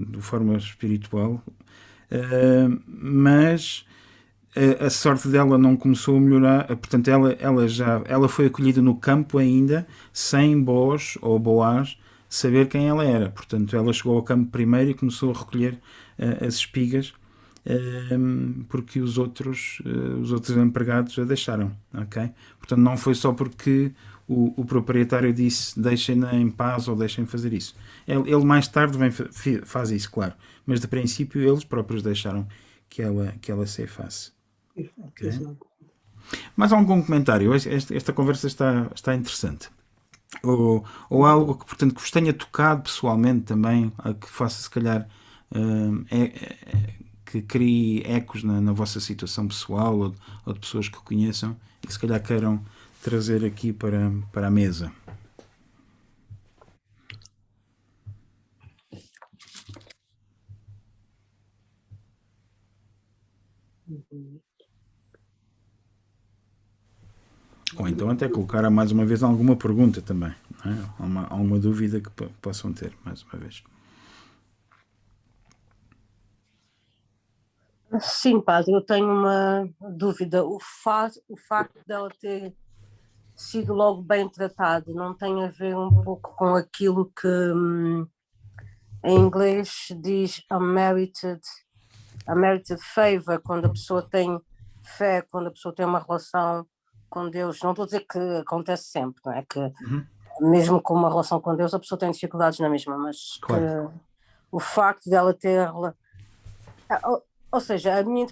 De forma espiritual, mas a sorte dela não começou a melhorar. Portanto, ela foi acolhida no campo ainda, sem Boaz ou Boaz saber quem ela era. Portanto, ela chegou ao campo primeiro e começou a recolher as espigas, porque os outros empregados a deixaram, ok? Portanto, não foi só porque o proprietário disse deixem-na em paz ou deixem fazer isso. Ele mais tarde faz isso, claro, mas de princípio eles próprios deixaram que ela ceifasse. Okay? Mais algum comentário? Esta conversa está interessante. Ou algo que, portanto, que vos tenha tocado pessoalmente também, que faça se calhar que crie ecos na vossa situação pessoal, ou de pessoas que conheçam e que se calhar queiram trazer aqui para a mesa. Ou então até colocar mais uma vez alguma pergunta também, não é? Alguma dúvida que possam ter, mais uma vez. Sim, padre, eu tenho uma dúvida. O facto dela ter sido logo bem tratado não tem a ver um pouco com aquilo que em inglês diz a merited favor, quando a pessoa tem fé, quando a pessoa tem uma relação com Deus. Não estou a dizer que acontece sempre, não é? Que mesmo com uma relação com Deus a pessoa tem dificuldades na mesma, mas Claro. que o facto dela ter... Ou seja, a minha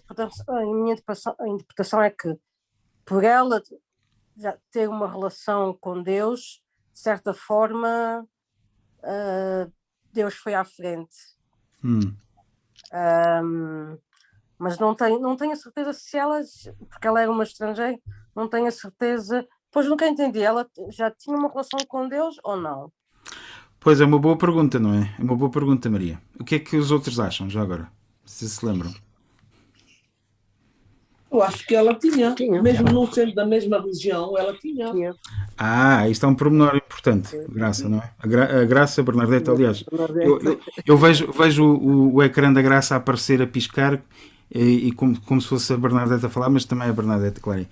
interpretação é que por ela já ter uma relação com Deus, de certa forma, Deus foi à frente. Mas não tenho a certeza se ela, porque ela era uma estrangeira, não tenho a certeza, pois nunca entendi, ela já tinha uma relação com Deus ou não? Pois é uma boa pergunta, não é? É uma boa pergunta, Maria. O que é que os outros acham já agora? Se lembram? Eu acho que ela tinha. Mesmo não sendo da mesma religião, ela tinha. Isto é um pormenor importante, Graça, não é? A Graça, a Bernadette, aliás, eu vejo o ecrã da Graça a aparecer, a piscar, e como se fosse a Bernadette a falar, mas também a Bernadette, claro.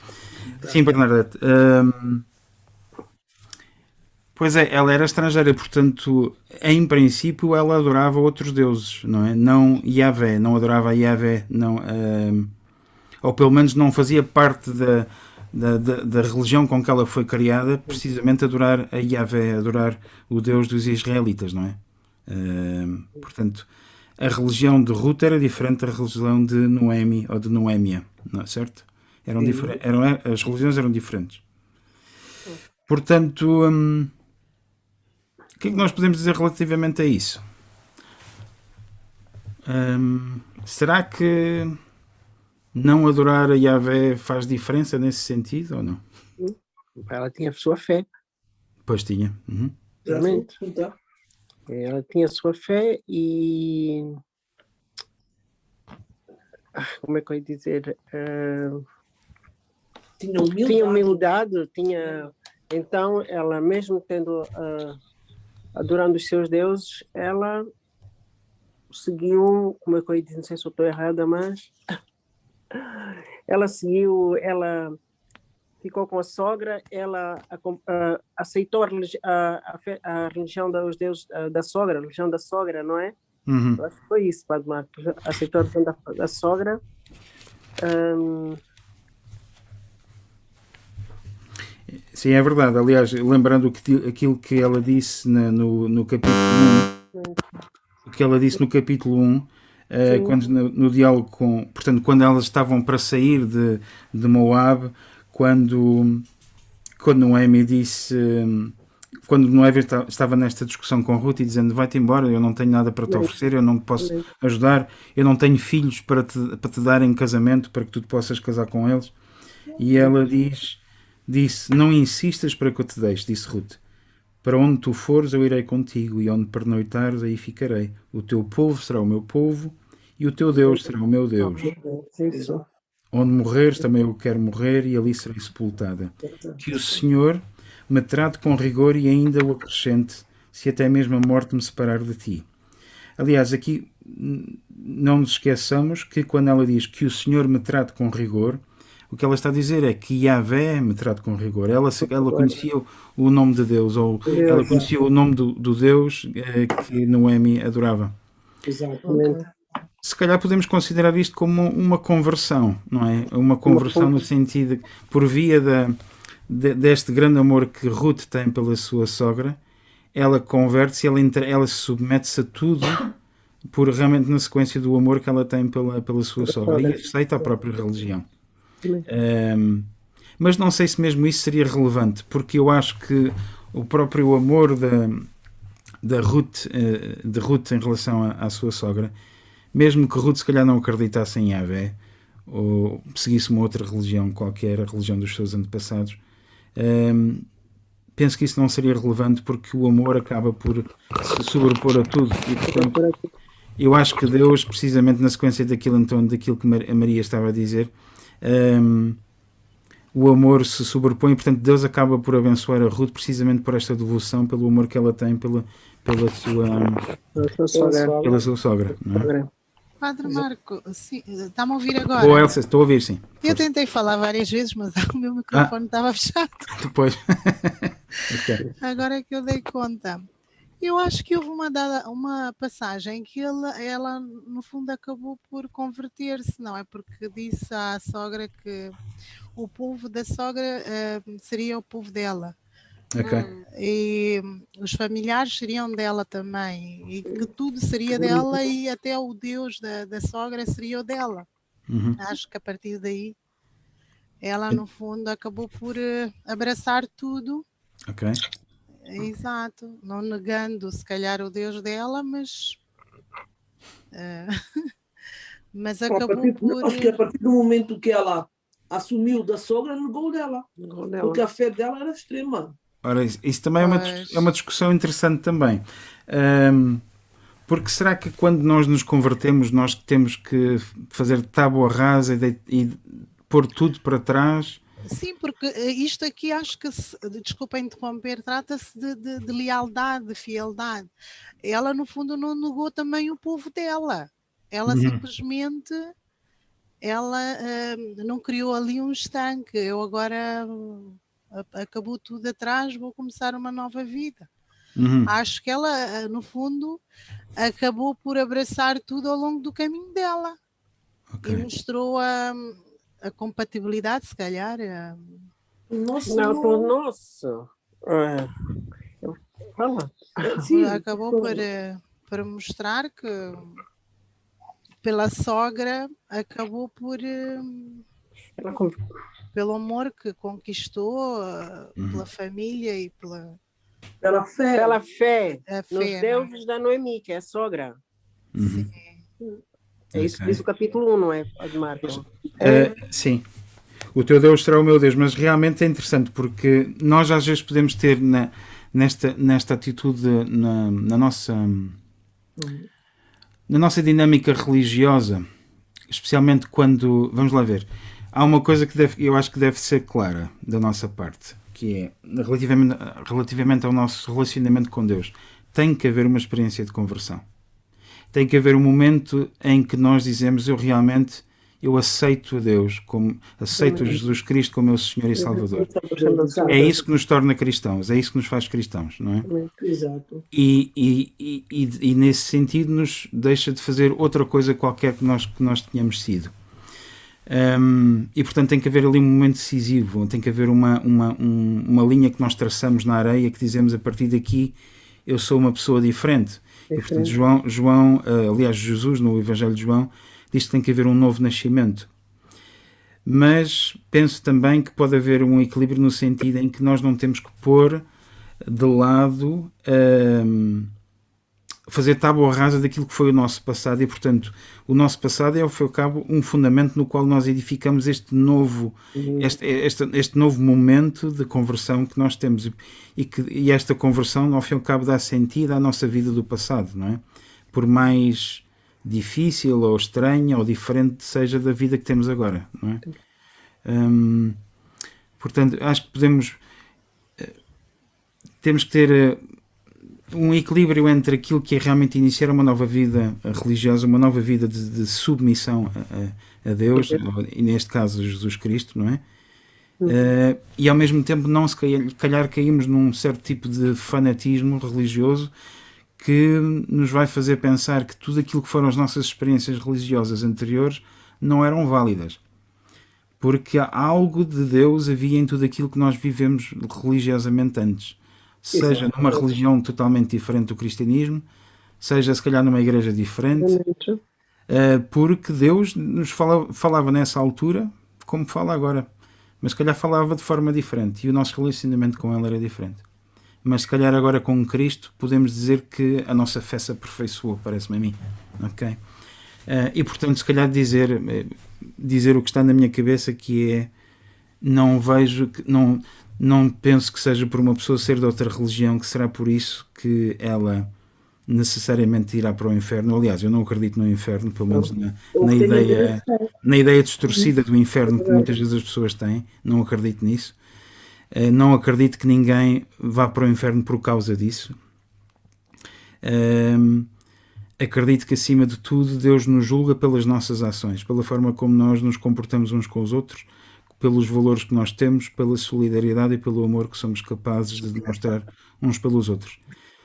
Sim, Bernadette. Pois é, ela era estrangeira, portanto, em princípio, ela adorava outros deuses, não é? Não Yahvé, não adorava a Yahvé, não, ou pelo menos não fazia parte da religião com que ela foi criada, precisamente adorar a Yahvé, adorar o Deus dos israelitas, não é? Portanto, a religião de Ruth era diferente da religião de Noemi ou de Noémia, não é certo? As religiões eram diferentes. Portanto, o que é que nós podemos dizer relativamente a isso? Será que não adorar a Yahvé faz diferença nesse sentido ou não? Ela tinha a sua fé. Pois tinha. Realmente. Ela tinha a sua fé e... Como é que eu ia dizer? Tinha humildade, Então, ela mesmo tendo... adorando os seus deuses, ela seguiu... Como é que eu ia dizer? Não sei se eu estou errada, mas... Ela ficou com a sogra, ela aceitou a religião dos deuses da sogra, a religião da sogra, não é? Eu acho que foi isso, Padre Marcos. Aceitou a religião da sogra. Sim, é verdade. Aliás, lembrando aquilo que ela disse no capítulo 1, o que ela disse no capítulo 1, quando, no diálogo portanto, quando elas estavam para sair de Moab, quando Noemi disse, quando Noemi estava nesta discussão com Ruth e dizendo, vai-te embora, eu não tenho nada para te oferecer, eu não te posso ajudar, eu não tenho filhos para te dar em casamento, para que tu te possas casar com eles. E ela disse, não insistas para que eu te deixe, disse Ruth. Para onde tu fores, eu irei contigo, e onde pernoitares, aí ficarei. O teu povo será o meu povo, e o teu Deus será o meu Deus. Onde morreres, também eu quero morrer, e ali serei sepultada. Que o Senhor me trate com rigor e ainda o acrescente, se até mesmo a morte me separar de ti. Aliás, aqui não nos esqueçamos que quando ela diz que o Senhor me trate com rigor, o que ela está a dizer é que Yahvé me trate com rigor. Ela conhecia o nome de Deus, ou ela conhecia o nome do Deus que Noemi adorava. Exatamente. Se calhar podemos considerar isto como uma conversão, não é? Uma conversão no sentido, por via deste grande amor que Ruth tem pela sua sogra, ela converte-se, ela se submete-se a tudo realmente na sequência do amor que ela tem pela sua sogra e aceita a própria religião. Mas não sei se mesmo isso seria relevante, porque eu acho que o próprio amor de Ruth em relação à sua sogra, mesmo que Ruth se calhar não acreditasse em Yahvé ou seguisse uma outra religião qualquer, a religião dos seus antepassados, penso que isso não seria relevante, porque o amor acaba por se sobrepor a tudo. E, portanto, eu acho que Deus, precisamente na sequência daquilo que a Maria estava a dizer, o amor se sobrepõe e, portanto, Deus acaba por abençoar a Ruth precisamente por esta devoção, pelo amor que ela tem pela sua sogra. Não é? Padre Marco, está-me a ouvir agora? Boa, Elsa, estou a ouvir, sim. Eu tentei falar várias vezes, mas o meu microfone estava fechado. Depois. Okay. Agora é que eu dei conta. Eu acho que houve uma passagem que ela, no fundo, acabou por converter-se, não é? Porque disse à sogra que o povo da sogra seria o povo dela. Okay. E os familiares seriam dela também, e que tudo seria dela, e até o Deus da sogra seria o dela. Acho que a partir daí ela, no fundo, acabou por abraçar tudo. Ok. Exato, não negando se calhar o Deus dela, mas mas acabou por... Acho que a partir do momento que ela assumiu da sogra, negou dela. Porque a fé dela era extrema. Ora, isso também é uma discussão interessante também. Porque será que quando nós nos convertemos nós temos que fazer tábua rasa e pôr tudo para trás? Sim, porque isto aqui acho que, desculpa interromper, trata-se de lealdade, de fidelidade. Ela, no fundo, não negou também o povo dela. Ela simplesmente, não criou ali um estanque. Eu agora acabou tudo atrás, vou começar uma nova vida. Acho que ela, no fundo, acabou por abraçar tudo ao longo do caminho dela. Okay. E mostrou a compatibilidade, se calhar. Nossa. Acabou por mostrar que pela sogra acabou por pelo amor que conquistou, pela família e pela fé. Nos deuses da Noemi, que é a sogra. Sim. É isso que diz o capítulo 1, não é, Marcos? Sim. O teu Deus será o meu Deus, mas realmente é interessante porque nós às vezes podemos ter nesta atitude na nossa dinâmica religiosa, especialmente quando, vamos lá ver, há uma coisa que eu acho que deve ser clara da nossa parte, que é relativamente ao nosso relacionamento com Deus. Tem que haver uma experiência de conversão. Tem que haver um momento em que nós dizemos eu aceito a Deus, aceito a Jesus Cristo como meu Senhor e Salvador. É isso que nos torna cristãos, é isso que nos faz cristãos, não é? Exato. E nesse sentido nos deixa de fazer outra coisa qualquer que nós tenhamos sido. E portanto tem que haver ali um momento decisivo, tem que haver uma linha que nós traçamos na areia, que dizemos a partir daqui eu sou uma pessoa diferente. E portanto João, aliás Jesus no Evangelho de João diz que tem que haver um novo nascimento. Mas penso também que pode haver um equilíbrio no sentido em que nós não temos que pôr de lado fazer tábua rasa daquilo que foi o nosso passado, e portanto o nosso passado é ao fim e ao cabo um fundamento no qual nós edificamos este novo momento de conversão que nós temos, e esta conversão ao fim e ao cabo dá sentido à nossa vida do passado, não é? Por mais difícil ou estranha ou diferente seja da vida que temos agora, não é? Portanto, acho que temos que ter um equilíbrio entre aquilo que é realmente iniciar uma nova vida religiosa, uma nova vida de submissão a Deus, e neste caso Jesus Cristo, não é? E ao mesmo tempo não se calhar caímos num certo tipo de fanatismo religioso que nos vai fazer pensar que tudo aquilo que foram as nossas experiências religiosas anteriores não eram válidas. Porque algo de Deus havia em tudo aquilo que nós vivemos religiosamente antes. Seja numa religião totalmente diferente do cristianismo, seja se calhar numa igreja diferente, porque Deus nos falava nessa altura como fala agora, mas se calhar falava de forma diferente e o nosso relacionamento com Ele era diferente. Mas se calhar agora com Cristo podemos dizer que a nossa fé se aperfeiçoou, parece-me a mim. Okay? E portanto se calhar dizer o que está na minha cabeça, que é não penso que seja por uma pessoa ser de outra religião que será por isso que ela necessariamente irá para o inferno. Aliás, eu não acredito no inferno, pelo menos na ideia distorcida do inferno que muitas vezes as pessoas têm. Não acredito nisso. Não acredito que ninguém vá para o inferno por causa disso. Acredito que, acima de tudo, Deus nos julga pelas nossas ações, pela forma como nós nos comportamos uns com os outros, pelos valores que nós temos, pela solidariedade e pelo amor que somos capazes de demonstrar uns pelos outros.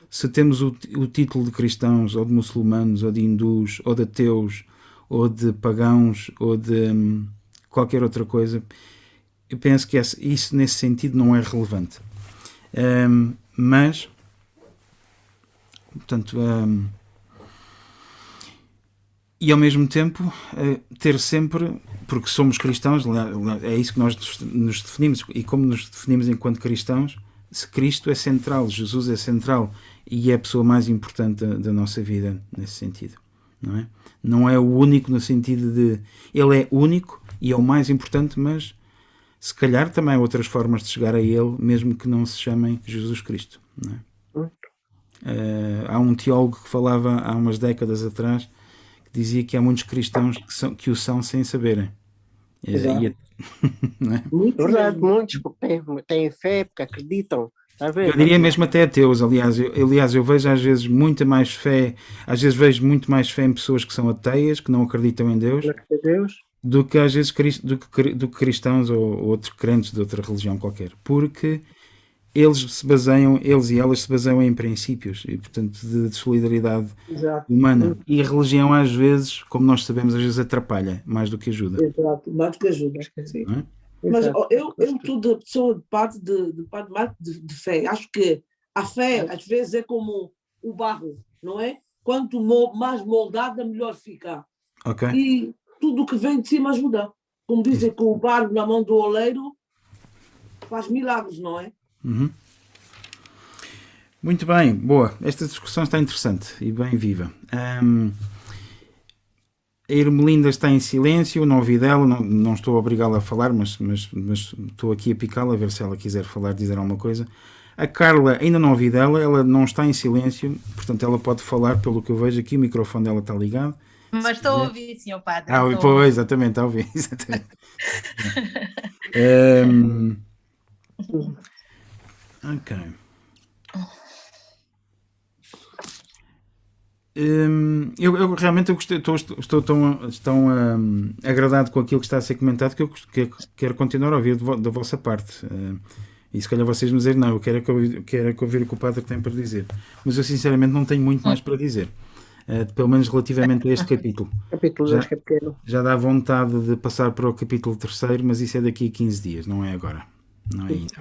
Se temos o título de cristãos, ou de muçulmanos, ou de hindus, ou de ateus, ou de pagãos, ou de qualquer outra coisa, eu penso que isso, nesse sentido, não é relevante. Mas, portanto, e ao mesmo tempo, ter sempre, porque somos cristãos, é isso que nós nos definimos, e como nos definimos enquanto cristãos, se Cristo é central, Jesus é central e é a pessoa mais importante da nossa vida nesse sentido, não é? Não é o único no sentido de... Ele é único e é o mais importante, mas se calhar também há outras formas de chegar a ele, mesmo que não se chamem Jesus Cristo, não é? Há um teólogo que falava há umas décadas atrás, que dizia que há muitos cristãos que o são sem saberem. Não é? Verdade, muitos porque têm fé, porque acreditam. Eu diria mesmo até ateus, aliás, eu vejo às vezes muita mais fé, às vezes vejo muito mais fé em pessoas que são ateias, que não acreditam em Deus, do que às vezes do que cristãos ou outros crentes de outra religião qualquer, porque eles e elas se baseiam em princípios e, portanto, de solidariedade humana. E a religião, às vezes, como nós sabemos, às vezes atrapalha mais do que ajuda. Exato, mais do que ajuda. Sim. Não é? Mas eu estou de pessoa de parte de fé. Acho que a fé, às vezes, é como o barro, não é? Quanto mais moldada, melhor fica. Okay. E tudo o que vem de cima ajuda. Como dizem que o barro na mão do oleiro faz milagres, não é? Uhum. Muito bem, boa. Esta discussão está interessante e bem viva. A Ermelinda está em silêncio, não ouvi dela, não estou a obrigá-la a falar, mas estou aqui a picá-la a ver se ela quiser falar, dizer alguma coisa. A Carla, ainda não ouvi dela, ela não está em silêncio, portanto ela pode falar, pelo que eu vejo aqui, o microfone dela está ligado. Mas estou a ouvir, senhor padre. Pois, exatamente, está a ouvir. Exatamente. Ok. Eu realmente estou tão agradado com aquilo que está a ser comentado que eu quero continuar a ouvir da vossa parte. E se calhar vocês me dizem, não, eu quero ouvir o que o padre tem para dizer. Mas eu sinceramente não tenho muito mais para dizer. Pelo menos relativamente a este capítulo. Já dá vontade de passar para o capítulo 3º, mas isso é daqui a 15 dias, não é agora. Não é ainda.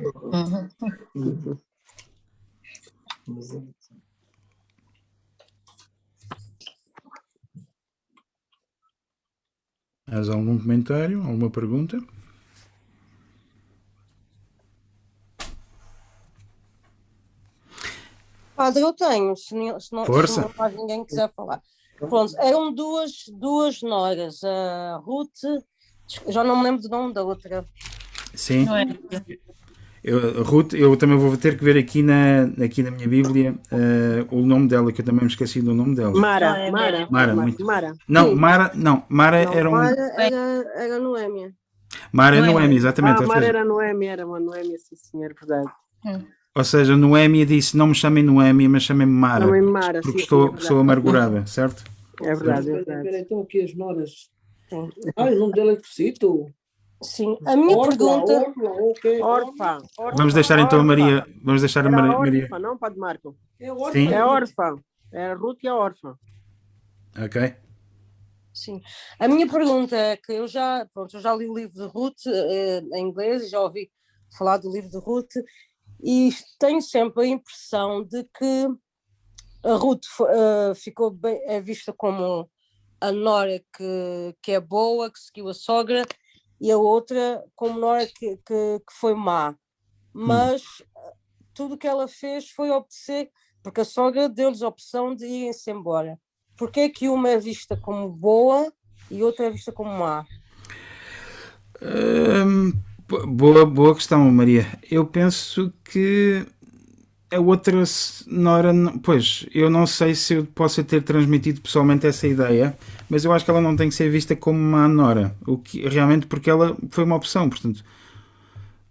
Há algum comentário? Alguma pergunta? Padre, eu tenho, se não mais ninguém quiser falar. Pronto, eram duas noras, a Ruth, já não me lembro do nome da outra. Sim. Ruth, eu também vou ter que ver aqui na minha Bíblia o nome dela, que eu também me esqueci do nome dela. Mara. Não, Mara era um... Mara era Noémia. Mara é Noémia, exatamente. Mara era Noémia, sim senhor, verdade. Ou seja, Noémia disse, não me chamem Noémia, mas chamem-me Mara. Chamem-me Mara, porque sou amargurada, certo? É verdade, é verdade. Então aqui as noras. O nome dela é Cito. Sim, a minha pergunta... Órfã. Vamos deixar então a Maria... Vamos deixar a Maria... Órfã, não, Padre Marco? Sim. É órfã. É a Ruth e a órfã. Ok. Sim. A minha pergunta é que eu já li o livro de Ruth em inglês, já ouvi falar do livro de Ruth, e tenho sempre a impressão de que a Ruth ficou bem, é vista como a nora que é boa, que seguiu a sogra, e a outra como nora que foi má. Mas tudo o que ela fez foi obedecer, porque a sogra deu-lhes a opção de irem-se embora. Por que é que uma é vista como boa e outra é vista como má? Boa questão, Maria. Eu penso que A outra nora, pois, eu não sei se eu possa ter transmitido pessoalmente essa ideia, mas eu acho que ela não tem que ser vista como uma nora, realmente porque ela foi uma opção, portanto,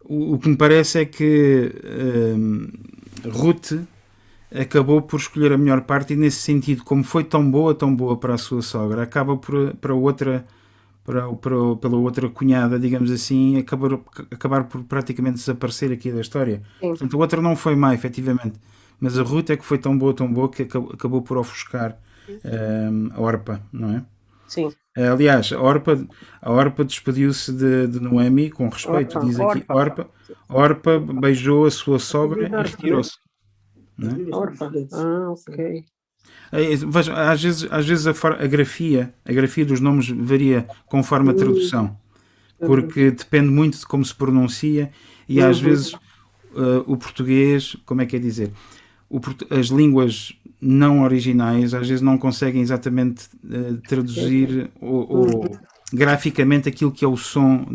o que me parece é que Ruth acabou por escolher a melhor parte e nesse sentido, como foi tão boa para a sua sogra, acaba pela outra cunhada, digamos assim, acabar por praticamente desaparecer aqui da história. Sim. Portanto, a outra não foi má, efetivamente, mas a Ruth é que foi tão boa que acabou por ofuscar a Orpa, não é? Sim. Aliás, a Orpa despediu-se de Noemi com respeito, diz aqui, Orpa beijou a sua sogra e retirou-se. Não é? Orfa. Ok. Veja, às vezes a grafia dos nomes varia conforme a tradução, porque depende muito de como se pronuncia e às vezes o português, como é que é dizer, as línguas não originais às vezes não conseguem exatamente traduzir graficamente aquilo que é o som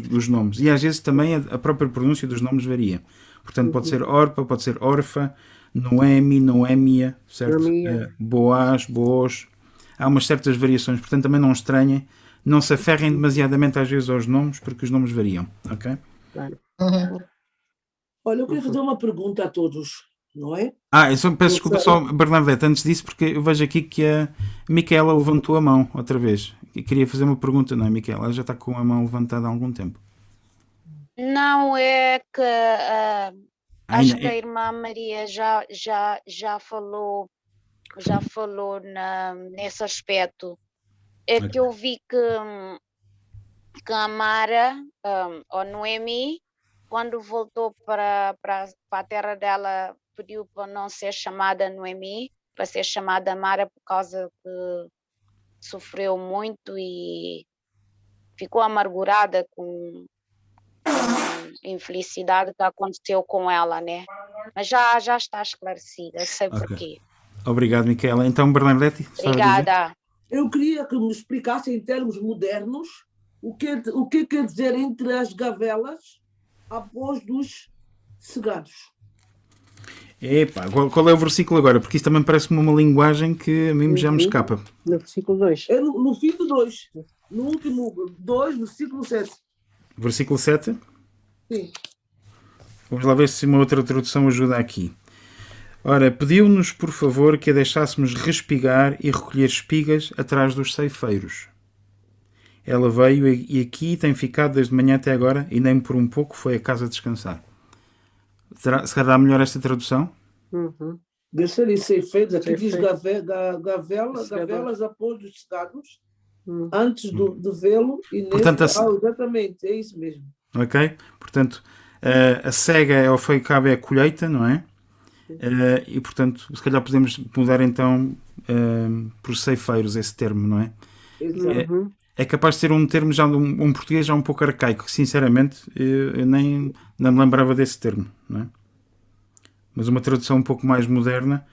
dos nomes, e às vezes também a própria pronúncia dos nomes varia. Portanto, pode ser Orpa, pode ser Orfa, Noemi, Noémia, certo? Boaz, Boaz. Há umas certas variações, portanto também não estranhem, não se aferrem demasiadamente às vezes aos nomes, porque os nomes variam, ok? Claro. Olha, eu queria fazer uma pergunta a todos, não é? Eu só peço desculpa só, Bernadette, antes disso, porque eu vejo aqui que a Micaela levantou a mão outra vez. Eu queria fazer uma pergunta, não é, Micaela? Ela já está com a mão levantada há algum tempo. Não, é que acho que a irmã Maria já falou nesse aspecto. É que eu vi que a Mara, ou Noemi, quando voltou para a terra dela, pediu para não ser chamada Noemi, para ser chamada Mara, por causa que sofreu muito e ficou amargurada com infelicidade que aconteceu com ela, né? Mas já está esclarecida, sei porquê. Obrigado, Micaela. Então, Bernadette? Obrigada. Eu queria que me explicasse em termos modernos o que quer dizer entre as gavelas após dos cegados. Epá, qual é o versículo agora? Porque isso também parece-me uma linguagem que a mim já me escapa. No versículo 2. É no fim do 2. No último 2, versículo 7. Versículo 7? Sim. Vamos lá ver se uma outra tradução ajuda aqui. Ora, pediu-nos, por favor, que a deixássemos respigar e recolher espigas atrás dos ceifeiros. Ela veio e aqui tem ficado desde manhã até agora e nem por um pouco foi a casa descansar. Será melhor esta tradução? Deixa ali ceifeiros. Aqui diz gavelas após os cegados, antes do velo. E portanto, exatamente, é isso mesmo. Ok? Portanto, a cega ao fio que cabe é a colheita, não é? E, portanto, se calhar podemos mudar então por ceifeiros esse termo, não é? É capaz de ser um termo, já um português já um pouco arcaico, sinceramente, eu nem me lembrava desse termo, não é? Mas uma tradução um pouco mais moderna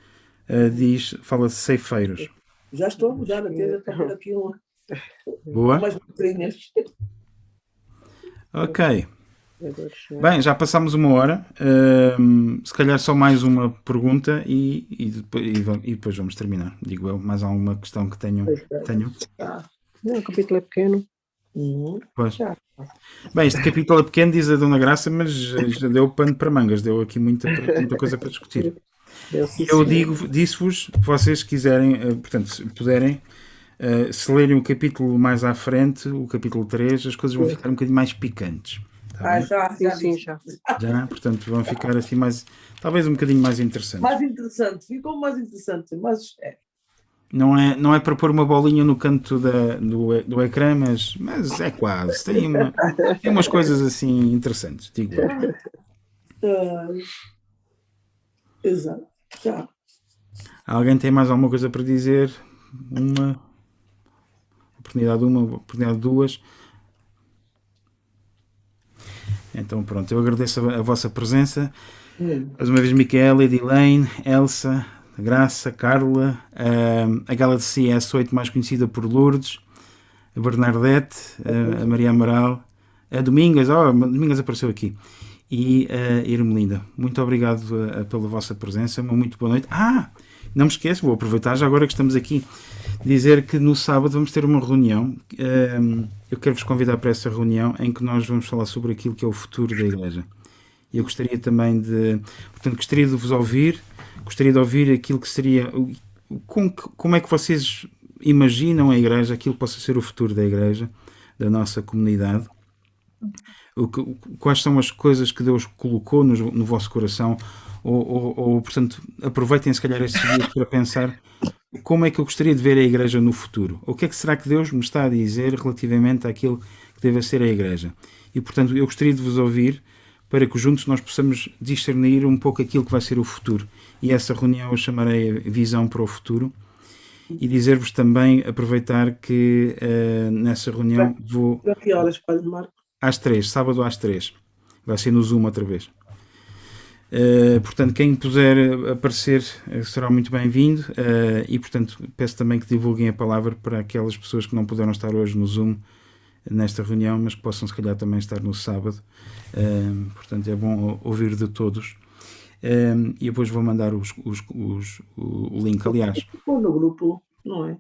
fala de ceifeiros. Já estou a mudar, já estou por aqui Boa. umas letrinhas. Ok. Bem, já passámos 1 hora, se calhar só mais uma pergunta e depois vamos terminar. Digo eu, mais alguma questão que tenho? Não, o capítulo é pequeno. Pois. Bem, este capítulo é pequeno, diz a Dona Graça, mas já deu pano para mangas, deu aqui muita coisa para discutir. Eu disse-vos, se vocês quiserem, portanto, se puderem, se lerem o capítulo mais à frente, o capítulo 3, as coisas vão ficar um bocadinho mais picantes. Tá já. Já, portanto, vão ficar assim mais, talvez um bocadinho mais interessantes. Mais interessante, ficou mais interessante, mas Não é para pôr uma bolinha no canto do ecrã, mas é quase. Tem umas coisas assim interessantes, digo eu. Exato. Já. Alguém tem mais alguma coisa para dizer? Oportunidade 2. Então pronto, eu agradeço a vossa presença. Mais uma vez, Micaela, Edilene, Elsa, Graça, Carla, a Galaxy S8 mais conhecida por Lourdes, a Bernadette, a Maria Amaral, a Domingas, Domingas apareceu aqui, e Irmelinda. Muito obrigado pela vossa presença, uma muito boa noite. Não me esqueço, vou aproveitar já agora que estamos aqui, dizer que no sábado vamos ter uma reunião. Eu quero-vos convidar para essa reunião em que nós vamos falar sobre aquilo que é o futuro da Igreja. E eu gostaria também gostaria de vos ouvir, gostaria de ouvir aquilo que seria, como é que vocês imaginam a Igreja, aquilo que possa ser o futuro da Igreja, da nossa comunidade. Quais são as coisas que Deus colocou no vosso coração, ou portanto, aproveitem se calhar estes dias para pensar como é que eu gostaria de ver a Igreja no futuro. O que é que será que Deus me está a dizer relativamente àquilo que deve ser a Igreja? E portanto, eu gostaria de vos ouvir para que juntos nós possamos discernir um pouco aquilo que vai ser o futuro. E essa reunião eu chamarei a Visão para o Futuro. E dizer-vos também, aproveitar que nessa reunião vou... A que horas, Padre Marco? Às 3, sábado às 3. Vai ser no Zoom outra vez. Portanto, quem puder aparecer será muito bem-vindo. E, portanto, peço também que divulguem a palavra para aquelas pessoas que não puderam estar hoje no Zoom, nesta reunião, mas que possam, se calhar, também estar no sábado. Portanto, é bom ouvir de todos. E depois vou mandar o link, aliás. No grupo, não é?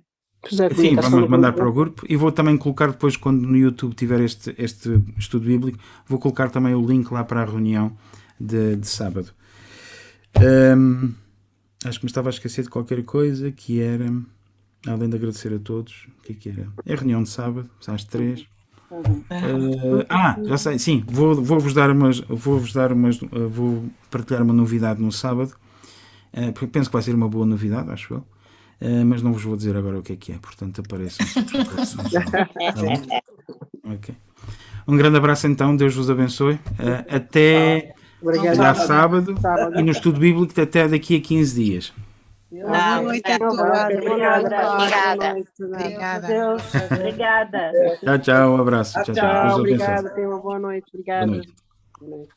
Sim, vamos mandar para o grupo e vou também colocar depois, quando no YouTube tiver este estudo bíblico, vou colocar também o link lá para a reunião de sábado. Acho que me estava a esquecer de qualquer coisa, que era, além de agradecer a todos, o que é que era? É a reunião de sábado, às 3. Já sei, sim, vou partilhar uma novidade no sábado, porque penso que vai ser uma boa novidade, acho eu. Mas não vos vou dizer agora o que é, portanto apareçam. Okay. Um grande abraço então, Deus vos abençoe. Até sábado e no estudo bíblico até daqui a 15 dias. Boa noite a todos. Obrigada. Tchau, um abraço. Tchau, obrigada, tenha uma boa noite. Obrigada. Boa noite.